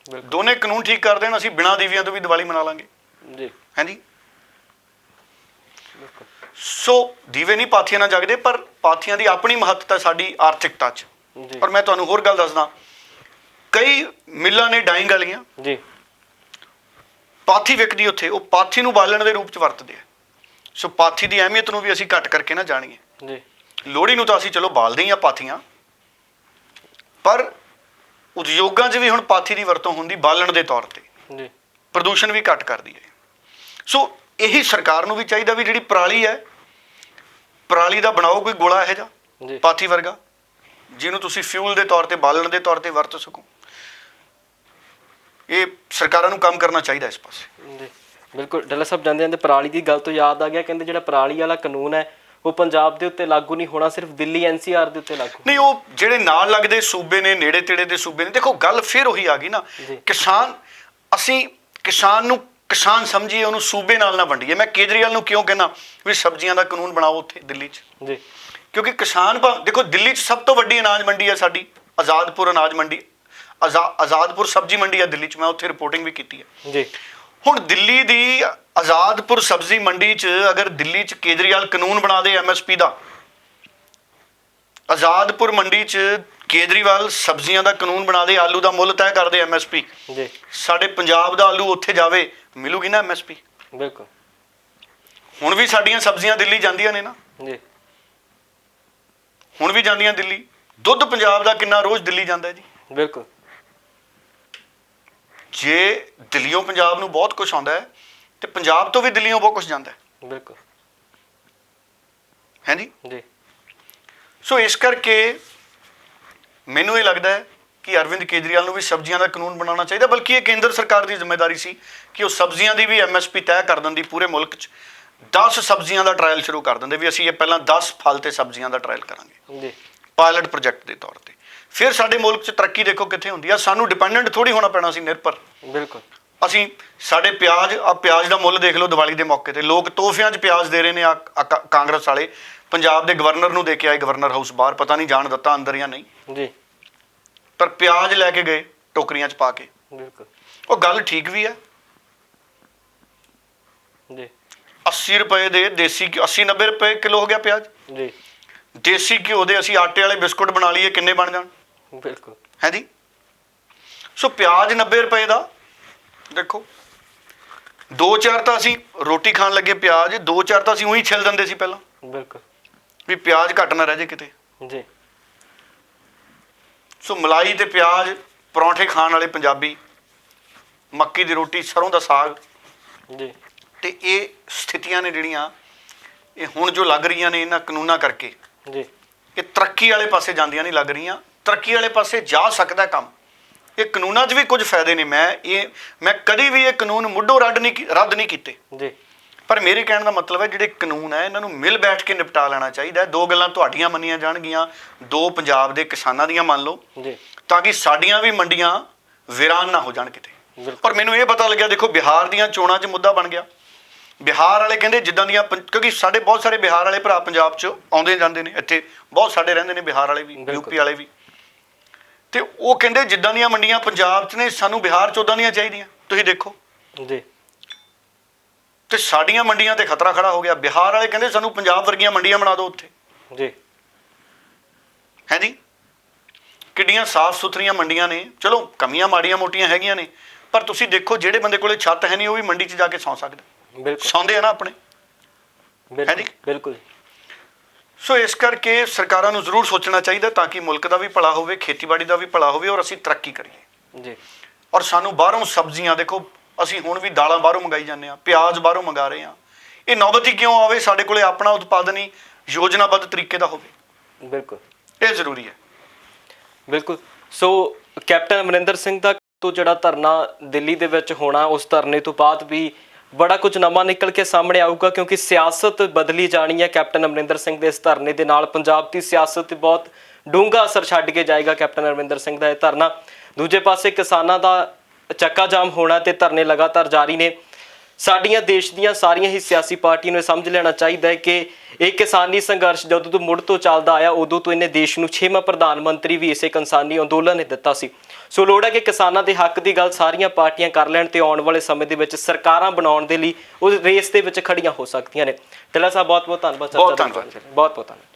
ਬਿਲਕੁਲ, ਦੋਨੇ ਕਾਨੂੰਨ ਠੀਕ ਕਰ ਦੇਣ, ਅਸੀਂ ਬਿਨਾਂ ਦੀਵਿਆਂ ਤੋਂ ਵੀ ਦੀਵਾਲੀ ਮਨਾ ਲਾਂਗੇ, ਜੀ, ਹੈ ਜੀ। ਬਿਲਕੁਲ, ਸੋ ਦੀਵੇ ਨਹੀਂ ਪਾਥੀਆਂ ਨਾਲ ਜਗਦੇ, ਪਰ ਪਾਥੀਆਂ ਦੀ ਆਪਣੀ ਮਹੱਤਤਾ ਸਾਡੀ ਆਰਥਿਕਤਾ 'ਚ। ਜੀ, ਔਰ ਮੈਂ ਤੁਹਾਨੂੰ ਹੋਰ ਗੱਲ ਦੱਸਦਾ, ਕਈ ਮਿੱਲਾਂ ਨੇ ਡਾਈਂਗ ਵਾਲੀਆਂ, ਜੀ, ਪਾਥੀ ਵਿਕਦੀ ਉੱਥੇ, ਉਹ ਪਾਥੀ ਨੂੰ ਬਾਲਣ ਦੇ ਰੂਪ 'ਚ ਵਰਤਦੇ ਆ। ਸੋ ਪਾਥੀ ਦੀ ਅਹਿਮੀਅਤ ਨੂੰ ਵੀ ਅਸੀਂ ਘੱਟ ਕਰਕੇ ਨਾ ਜਾਣੀਏ। ਜੀ, ਲੋਹੜੀ ਨੂੰ ਤਾਂ ਅਸੀਂ ਚਲੋ ਬਾਲਦੇ ਹੀ ਆ ਪਾਥੀਆਂ, ਪਰ ਉਦਯੋਗਾਂ 'ਚ ਵੀ ਹੁਣ ਪਾਥੀ ਦੀ ਵਰਤੋਂ ਹੁੰਦੀ ਬਾਲਣ ਦੇ ਤੌਰ ਤੇ, ਜੀ ਪ੍ਰਦੂਸ਼ਣ ਵੀ ਘੱਟ ਕਰਦੀ ਹੈ। ਸੋ ਇਹੀ ਸਰਕਾਰ ਨੂੰ ਵੀ ਚਾਹੀਦਾ ਵੀ ਜਿਹੜੀ ਪਰਾਲੀ ਹੈ, ਪਰਾਲੀ ਦਾ ਬਣਾਓ ਕੋਈ ਗੋਲਾ ਇਹੋ ਜਿਹਾ ਪਾਥੀ ਵਰਗਾ, ਜਿਹਨੂੰ ਤੁਸੀਂ ਫਿਊਲ ਦੇ ਤੌਰ ਤੇ, ਬਾਲਣ ਦੇ ਤੌਰ ਤੇ ਵਰਤ ਸਕੋ। ਇਹ ਸਰਕਾਰਾਂ ਨੂੰ ਕੰਮ ਕਰਨਾ ਚਾਹੀਦਾ ਇਸ ਪਾਸੇ। ਜੀ ਬਿਲਕੁਲ। ਡੱਲਾ ਸਾਹਿਬ ਜਾਂਦੇ ਜਾਂਦੇ ਪਰਾਲੀ ਦੀ ਗੱਲ ਤੋਂ ਯਾਦ ਆ ਗਿਆ, ਕਹਿੰਦੇ ਜਿਹੜਾ ਪਰਾਲੀ ਵਾਲਾ ਕਾਨੂੰਨ ਹੈ ਉਹ ਪੰਜਾਬ ਦੇ ਉੱਤੇ ਲਾਗੂ ਨਹੀਂ ਹੋਣਾ, ਸਿਰਫ ਦਿੱਲੀ NCR ਦੇ ਉੱਤੇ ਲਾਗੂ। ਨਹੀਂ, ਉਹ ਜਿਹੜੇ ਨਾਲ ਲੱਗਦੇ ਸੂਬੇ ਨੇ, ਨੇੜੇ ਤੇੜੇ ਦੇ ਸੂਬੇ ਨੇ, ਦੇਖੋ ਗੱਲ ਫਿਰ ਉਹੀ ਆ ਗਈ ਨਾ, ਕਿਸਾਨ, ਅਸੀਂ ਕਿਸਾਨ ਨੂੰ ਕਿਸਾਨ ਸਮਝੀਏ, ਉਹਨੂੰ ਸੂਬੇ ਨਾਲ ਨਾ ਵੰਡੀਏ। ਮੈਂ ਕੇਜਰੀਵਾਲ ਨੂੰ ਕਿਉਂ ਕਹਿਣਾ ਵੀ ਸਬਜ਼ੀਆਂ ਦਾ ਕਾਨੂੰਨ ਬਣਾਓ ਉੱਥੇ ਦਿੱਲੀ 'ਚ, ਜੀ ਕਿਉਂਕਿ ਕਿਸਾਨ ਦੇਖੋ ਦਿੱਲੀ 'ਚ ਸਭ ਤੋਂ ਵੱਡੀ ਅਨਾਜ ਮੰਡੀ ਹੈ ਸਾਡੀ, ਆਜ਼ਾਦਪੁਰ ਅਨਾਜ ਮੰਡੀ, ਆਜ਼ਾਦਪੁਰ ਸਬਜ਼ੀ ਮੰਡੀ ਹੈ ਦਿੱਲੀ 'ਚ, ਮੈਂ ਉੱਥੇ ਰਿਪੋਰਟਿੰਗ ਵੀ ਕੀਤੀ ਹੈ ਜੀ। ਹੁਣ ਦਿੱਲੀ ਦੀ ਆਜ਼ਾਦਪੁਰ ਸਬਜ਼ੀ ਮੰਡੀ 'ਚ ਅਗਰ ਦਿੱਲੀ 'ਚ ਕੇਜਰੀਵਾਲ ਕਾਨੂੰਨ ਬਣਾ ਦੇ MSP ਦਾ, ਆਜ਼ਾਦਪੁਰ ਮੰਡੀ 'ਚ ਕੇਜਰੀਵਾਲ ਸਬਜ਼ੀਆਂ ਦਾ ਕਾਨੂੰਨ ਬਣਾ ਦੇ, ਆਲੂ ਦਾ ਮੁੱਲ ਤੈਅ ਕਰਦੇ MSP, ਜੀ ਸਾਡੇ ਪੰਜਾਬ ਦਾ ਆਲੂ ਉੱਥੇ ਜਾਵੇ, ਮਿਲੂਗੀ ਨਾ MSP। ਬਿਲਕੁਲ। ਹੁਣ ਵੀ ਸਾਡੀਆਂ ਸਬਜ਼ੀਆਂ ਦਿੱਲੀ ਜਾਂਦੀਆਂ ਨੇ ਨਾ ਜੀ, ਹੁਣ ਵੀ ਜਾਂਦੀਆਂ ਦਿੱਲੀ। ਦੁੱਧ ਪੰਜਾਬ ਦਾ ਕਿੰਨਾ ਰੋਜ਼ ਦਿੱਲੀ ਜਾਂਦਾ ਜੀ। ਬਿਲਕੁਲ। ਜੇ ਦਿੱਲੀੋਂ ਪੰਜਾਬ ਨੂੰ ਬਹੁਤ ਕੁਝ ਆਉਂਦਾ ਹੈ ਤੇ ਪੰਜਾਬ ਤੋਂ ਵੀ ਦਿੱਲੀੋਂ ਬਹੁਤ ਕੁਝ ਜਾਂਦਾ ਹੈ। ਬਿਲਕੁਲ ਹੈ ਜੀ। ਸੋ ਇਸ ਕਰਕੇ ਮੈਨੂੰ ਇਹ ਲੱਗਦਾ ਹੈ ਕਿ ਅਰਵਿੰਦ ਕੇਜਰੀਵਾਲ ਨੂੰ ਵੀ ਸਬਜ਼ੀਆਂ ਦਾ ਕਾਨੂੰਨ ਬਣਾਉਣਾ ਚਾਹੀਦਾ, ਬਲਕਿ ਇਹ ਕੇਂਦਰ ਸਰਕਾਰ ਦੀ ਜ਼ਿੰਮੇਵਾਰੀ ਸੀ ਕਿ ਉਹ ਸਬਜ਼ੀਆਂ ਦੀ ਵੀ MSP ਤੈਅ ਕਰ ਦਿੰਦੀ ਪੂਰੇ ਮੁਲਕ 'ਚ। 10 ਸਬਜ਼ੀਆਂ ਦਾ ਟਰਾਇਲ ਸ਼ੁਰੂ ਕਰ ਦਿੰਦੇ ਵੀ ਅਸੀਂ ਇਹ ਪਹਿਲਾਂ 10 ਫਲ ਤੇ ਸਬਜ਼ੀਆਂ ਦਾ ਟਰਾਇਲ ਕਰਾਂਗੇ ਪਾਇਲਟ ਪ੍ਰੋਜੈਕਟ ਦੇ ਤੌਰ ਤੇ। ਫਿਰ ਸਾਡੇ ਮੁਲਕ 'ਚ ਤਰੱਕੀ ਦੇਖੋ ਕਿੱਥੇ ਹੁੰਦੀ ਆ। ਸਾਨੂੰ ਡਿਪੈਂਡੈਂਟ ਥੋੜੀ ਹੋਣਾ ਪੈਣਾ ਸੀ, ਨਿਰਭਰ। ਬਿਲਕੁਲ। ਅਸੀਂ ਸਾਡੇ ਪਿਆਜ਼ ਦਾ ਮੁੱਲ ਦੇਖ ਲਓ, ਦੀਵਾਲੀ ਦੇ ਮੌਕੇ ਤੇ ਲੋਕ ਤੋਹਫਿਆਂ 'ਚ ਪਿਆਜ਼ ਦੇ ਰਹੇ ਨੇ। ਕਾਂਗਰਸ ਵਾਲੇ ਪੰਜਾਬ ਦੇ ਗਵਰਨਰ ਨੂੰ ਦੇ ਕੇ ਆਏ, ਗਵਰਨਰ ਹਾਊਸ ਬਾਹਰ, ਪਤਾ ਨਹੀਂ ਜਾਣ ਦਿੱਤਾ ਅੰਦਰ ਜਾਂ ਨਹੀਂ ਜੀ, ਪਰ ਪਿਆਜ਼ ਲੈ ਕੇ ਗਏ ਟੋਕਰੀਆਂ 'ਚ ਪਾ ਕੇ। ਬਿਲਕੁਲ। ਉਹ ਗੱਲ ਠੀਕ ਵੀ ਹੈ ਜੀ। 80 ਰੁਪਏ ਦੇ ਦੇਸੀ 80-90 ਰੁਪਏ ਕਿਲੋ ਹੋ ਗਿਆ ਪਿਆਜ਼ ਜੀ। ਦੇਸੀ ਘਿਓ ਦੇ ਅਸੀਂ ਆਟੇ ਵਾਲੇ ਬਿਸਕੁਟ ਬਣਾ ਲਈਏ, ਕਿੰਨੇ ਬਣ ਜਾਣ। ਬਿਲਕੁਲ ਹੈ ਜੀ। ਸੋ ਪਿਆਜ਼ 90 ਰੁਪਏ ਦਾ ਦੇਖੋ, 2-4 ਤਾਂ ਅਸੀਂ ਰੋਟੀ ਖਾਣ ਲੱਗੇ ਪਿਆਜ਼, 2-4 ਤਾਂ ਅਸੀਂ ਉਹੀ ਛਿਲ ਦਿੰਦੇ ਸੀ ਪਹਿਲਾਂ। ਬਿਲਕੁਲ। ਵੀ ਪਿਆਜ਼ ਘੱਟ ਨਾ ਰਹਿ ਜੇ ਕਿਤੇ ਜੀ। ਸੋ ਮਲਾਈ ਤੇ ਪਿਆਜ਼, ਪਰੌਂਠੇ ਖਾਣ ਵਾਲੇ ਪੰਜਾਬੀ, ਮੱਕੀ ਦੀ ਰੋਟੀ, ਸਰੋਂ ਦਾ ਸਾਗ ਜੀ। ਤੇ ਇਹ ਸਥਿਤੀਆਂ ਨੇ ਜਿਹੜੀਆਂ ਇਹ ਹੁਣ ਜੋ ਲੱਗ ਰਹੀਆਂ ਨੇ ਇਹਨਾਂ ਕਾਨੂੰਨਾਂ ਕਰਕੇ ਜੀ, ਇਹ ਤਰੱਕੀ ਵਾਲੇ ਪਾਸੇ ਜਾਂਦੀਆਂ ਨਹੀਂ ਲੱਗ ਰਹੀਆਂ। ਤਰੱਕੀ ਵਾਲੇ ਪਾਸੇ ਜਾ ਸਕਦਾ ਕੰਮ। ਇਹ ਕਾਨੂੰਨਾਂ 'ਚ ਵੀ ਕੁਝ ਫਾਇਦੇ ਨੇ। ਮੈਂ ਕਦੀ ਵੀ ਇਹ ਕਾਨੂੰਨ ਮੁੱਢੋਂ ਰੱਦ ਨਹੀਂ ਕੀਤੇ ਜੀ, ਪਰ ਮੇਰੇ ਕਹਿਣ ਦਾ ਮਤਲਬ ਹੈ ਜਿਹੜੇ ਕਾਨੂੰਨ ਹੈ ਇਹਨਾਂ ਨੂੰ ਮਿਲ ਬੈਠ ਕੇ ਨਿਪਟਾ ਲੈਣਾ ਚਾਹੀਦਾ। 2 ਗੱਲਾਂ ਤੁਹਾਡੀਆਂ ਮੰਨੀਆਂ ਜਾਣਗੀਆਂ, 2 ਪੰਜਾਬ ਦੇ ਕਿਸਾਨਾਂ ਦੀਆਂ ਮੰਨ ਲਓ ਜੀ, ਤਾਂ ਕਿ ਸਾਡੀਆਂ ਵੀ ਮੰਡੀਆਂ ਵੀਰਾਨ ਨਾ ਹੋ ਜਾਣ ਕਿਤੇ। ਪਰ ਮੈਨੂੰ ਇਹ ਪਤਾ ਲੱਗਿਆ, ਦੇਖੋ ਬਿਹਾਰ ਦੀਆਂ ਚੋਣਾਂ 'ਚ ਮੁੱਦਾ ਬਣ ਗਿਆ। ਬਿਹਾਰ ਵਾਲੇ ਕਹਿੰਦੇ ਜਿੱਦਾਂ ਦੀਆਂ, ਕਿਉਂਕਿ ਸਾਡੇ ਬਹੁਤ ਸਾਰੇ ਬਿਹਾਰ ਵਾਲੇ ਭਰਾ ਪੰਜਾਬ 'ਚ ਆਉਂਦੇ ਜਾਂਦੇ ਨੇ, ਇੱਥੇ ਬਹੁਤ ਸਾਡੇ ਰਹਿੰਦੇ ਨੇ ਬਿਹਾਰ ਵਾਲੇ ਵੀ, UP ਵਾਲੇ ਵੀ, ਤੇ ਉਹ ਕਹਿੰਦੇ ਜਿੱਦਾਂ ਦੀਆਂ ਮੰਡੀਆਂ ਪੰਜਾਬ 'ਚ ਨੇ ਸਾਨੂੰ ਬਿਹਾਰ 'ਚ ਉੱਦਾਂ ਦੀਆਂ ਚਾਹੀਦੀਆਂ। ਤੁਸੀਂ ਦੇਖੋ ਜੀ, ਤੇ ਸਾਡੀਆਂ ਮੰਡੀਆਂ ਤੇ ਖਤਰਾ ਖੜਾ ਹੋ ਗਿਆ। ਬਿਹਾਰ ਵਾਲੇ ਕਹਿੰਦੇ ਸਾਨੂੰ ਪੰਜਾਬ ਵਰਗੀਆਂ ਮੰਡੀਆਂ ਬਣਾ ਦਿਓ ਉੱਥੇ ਜੀ। ਹੈ ਜੀ। ਕਿੱਡੀਆਂ ਸਾਫ਼ ਸੁਥਰੀਆਂ ਮੰਡੀਆਂ ਨੇ। ਚਲੋ ਕਮੀਆਂ ਮਾੜੀਆਂ ਮੋਟੀਆਂ ਹੈਗੀਆਂ ਨੇ, ਪਰ ਤੁਸੀਂ ਦੇਖੋ ਜਿਹੜੇ ਬੰਦੇ ਕੋਲੇ ਛੱਤ ਹੈ ਨਹੀਂ ਉਹ ਵੀ ਮੰਡੀ 'ਚ ਜਾ ਕੇ ਸੌਂ ਸਕਦਾ। ਬਿਲਕੁਲ। ਸੌਂਦੇ ਆ ਨਾ ਆਪਣੇ, ਹੈ ਜੀ। ਬਿਲਕੁਲ। ਸੋ ਇਸ ਕਰਕੇ ਸਰਕਾਰਾਂ ਨੂੰ ਜ਼ਰੂਰ ਸੋਚਣਾ ਚਾਹੀਦਾ ਤਾਂ ਕਿ ਮੁਲਕ ਦਾ ਵੀ ਭਲਾ ਹੋਵੇ, ਖੇਤੀਬਾੜੀ ਦਾ ਵੀ ਭਲਾ ਹੋਵੇ ਔਰ ਅਸੀਂ ਤਰੱਕੀ ਕਰੀਏ ਜੀ। ਔਰ ਸਾਨੂੰ ਬਾਹਰੋਂ ਸਬਜ਼ੀਆਂ, ਦੇਖੋ ਅਸੀਂ ਹੁਣ ਵੀ ਦਾਲਾਂ ਬਾਹਰੋਂ ਮੰਗਾਈ ਜਾਂਦੇ ਹਾਂ, ਪਿਆਜ਼ ਬਾਹਰੋਂ ਮੰਗਾ ਰਹੇ ਹਾਂ। ਇਹ ਨੌਬਤ ਹੀ ਕਿਉਂ ਆਵੇ? ਸਾਡੇ ਕੋਲੇ ਆਪਣਾ ਉਤਪਾਦਨ ਹੀ ਯੋਜਨਾਬੱਧ ਤਰੀਕੇ ਦਾ ਹੋਵੇ। ਬਿਲਕੁਲ, ਇਹ ਜ਼ਰੂਰੀ ਹੈ। ਬਿਲਕੁਲ। ਸੋ ਕੈਪਟਨ ਅਮਰਿੰਦਰ ਸਿੰਘ ਦਾ ਤੋਂ ਜਿਹੜਾ ਧਰਨਾ ਦਿੱਲੀ ਦੇ ਵਿੱਚ ਹੋਣਾ, ਉਸ ਧਰਨੇ ਤੋਂ ਬਾਅਦ ਵੀ ਬੜਾ ਕੁਝ ਨਵਾਂ ਨਿਕਲ ਕੇ ਸਾਹਮਣੇ ਆਊਗਾ, ਕਿਉਂਕਿ ਸਿਆਸਤ ਬਦਲੀ ਜਾਣੀ ਹੈ। ਕੈਪਟਨ ਅਮਰਿੰਦਰ ਸਿੰਘ ਦੇ ਇਸ ਧਰਨੇ ਦੇ ਨਾਲ ਪੰਜਾਬ ਦੀ ਸਿਆਸਤ ਤੇ ਬਹੁਤ ਡੂੰਘਾ ਅਸਰ ਛੱਡ ਕੇ ਜਾਏਗਾ ਕੈਪਟਨ ਅਮਰਿੰਦਰ ਸਿੰਘ ਦਾ ਇਹ ਧਰਨਾ। ਦੂਜੇ ਪਾਸੇ ਕਿਸਾਨਾਂ ਦਾ ਚੱਕਾ ਜਾਮ ਹੋਣਾ ਤੇ ਧਰਨੇ ਲਗਾਤਾਰ ਜਾਰੀ ਨੇ। ਸਾਡੀਆਂ ਦੇਸ਼ ਦੀਆਂ ਸਾਰੀਆਂ ਹੀ ਸਿਆਸੀ ਪਾਰਟੀਆਂ ਨੂੰ ਇਹ ਸਮਝ ਲੈਣਾ ਚਾਹੀਦਾ ਹੈ ਕਿ ਇਹ ਕਿਸਾਨੀ ਸੰਘਰਸ਼ ਜਦੋਂ ਤੋਂ ਮੁੱਢ ਤੋਂ ਚੱਲਦਾ ਆਇਆ, ਉਦੋਂ ਤੋਂ ਇਹਨੇ ਦੇਸ਼ ਨੂੰ 6ਵਾਂ ਪ੍ਰਧਾਨ ਮੰਤਰੀ ਵੀ ਇਸੇ ਕਿਸਾਨੀ ਅੰਦੋਲਨ ਨੇ ਦਿੱਤਾ ਸੀ। ਸੋ ਲੋੜ ਹੈ ਕਿ ਕਿਸਾਨਾਂ ਦੇ ਹੱਕ ਦੀ ਗੱਲ ਸਾਰੀਆਂ ਪਾਰਟੀਆਂ ਕਰ ਲੈਣ ਤੇ ਆਉਣ ਵਾਲੇ ਸਮੇਂ ਦੇ ਵਿੱਚ ਸਰਕਾਰਾਂ ਬਣਾਉਣ ਦੇ ਲਈ ਉਹ ਰੇਸ ਦੇ ਵਿੱਚ ਖੜੀਆਂ ਹੋ ਸਕਦੀਆਂ ਨੇ। ਟਿੱਲਾ ਸਾਹਿਬ ਬਹੁਤ ਬਹੁਤ ਧੰਨਵਾਦ। ਬਹੁਤ ਧੰਨਵਾਦ। ਬਹੁਤ ਬਹੁਤ ਧੰਨਵਾਦ।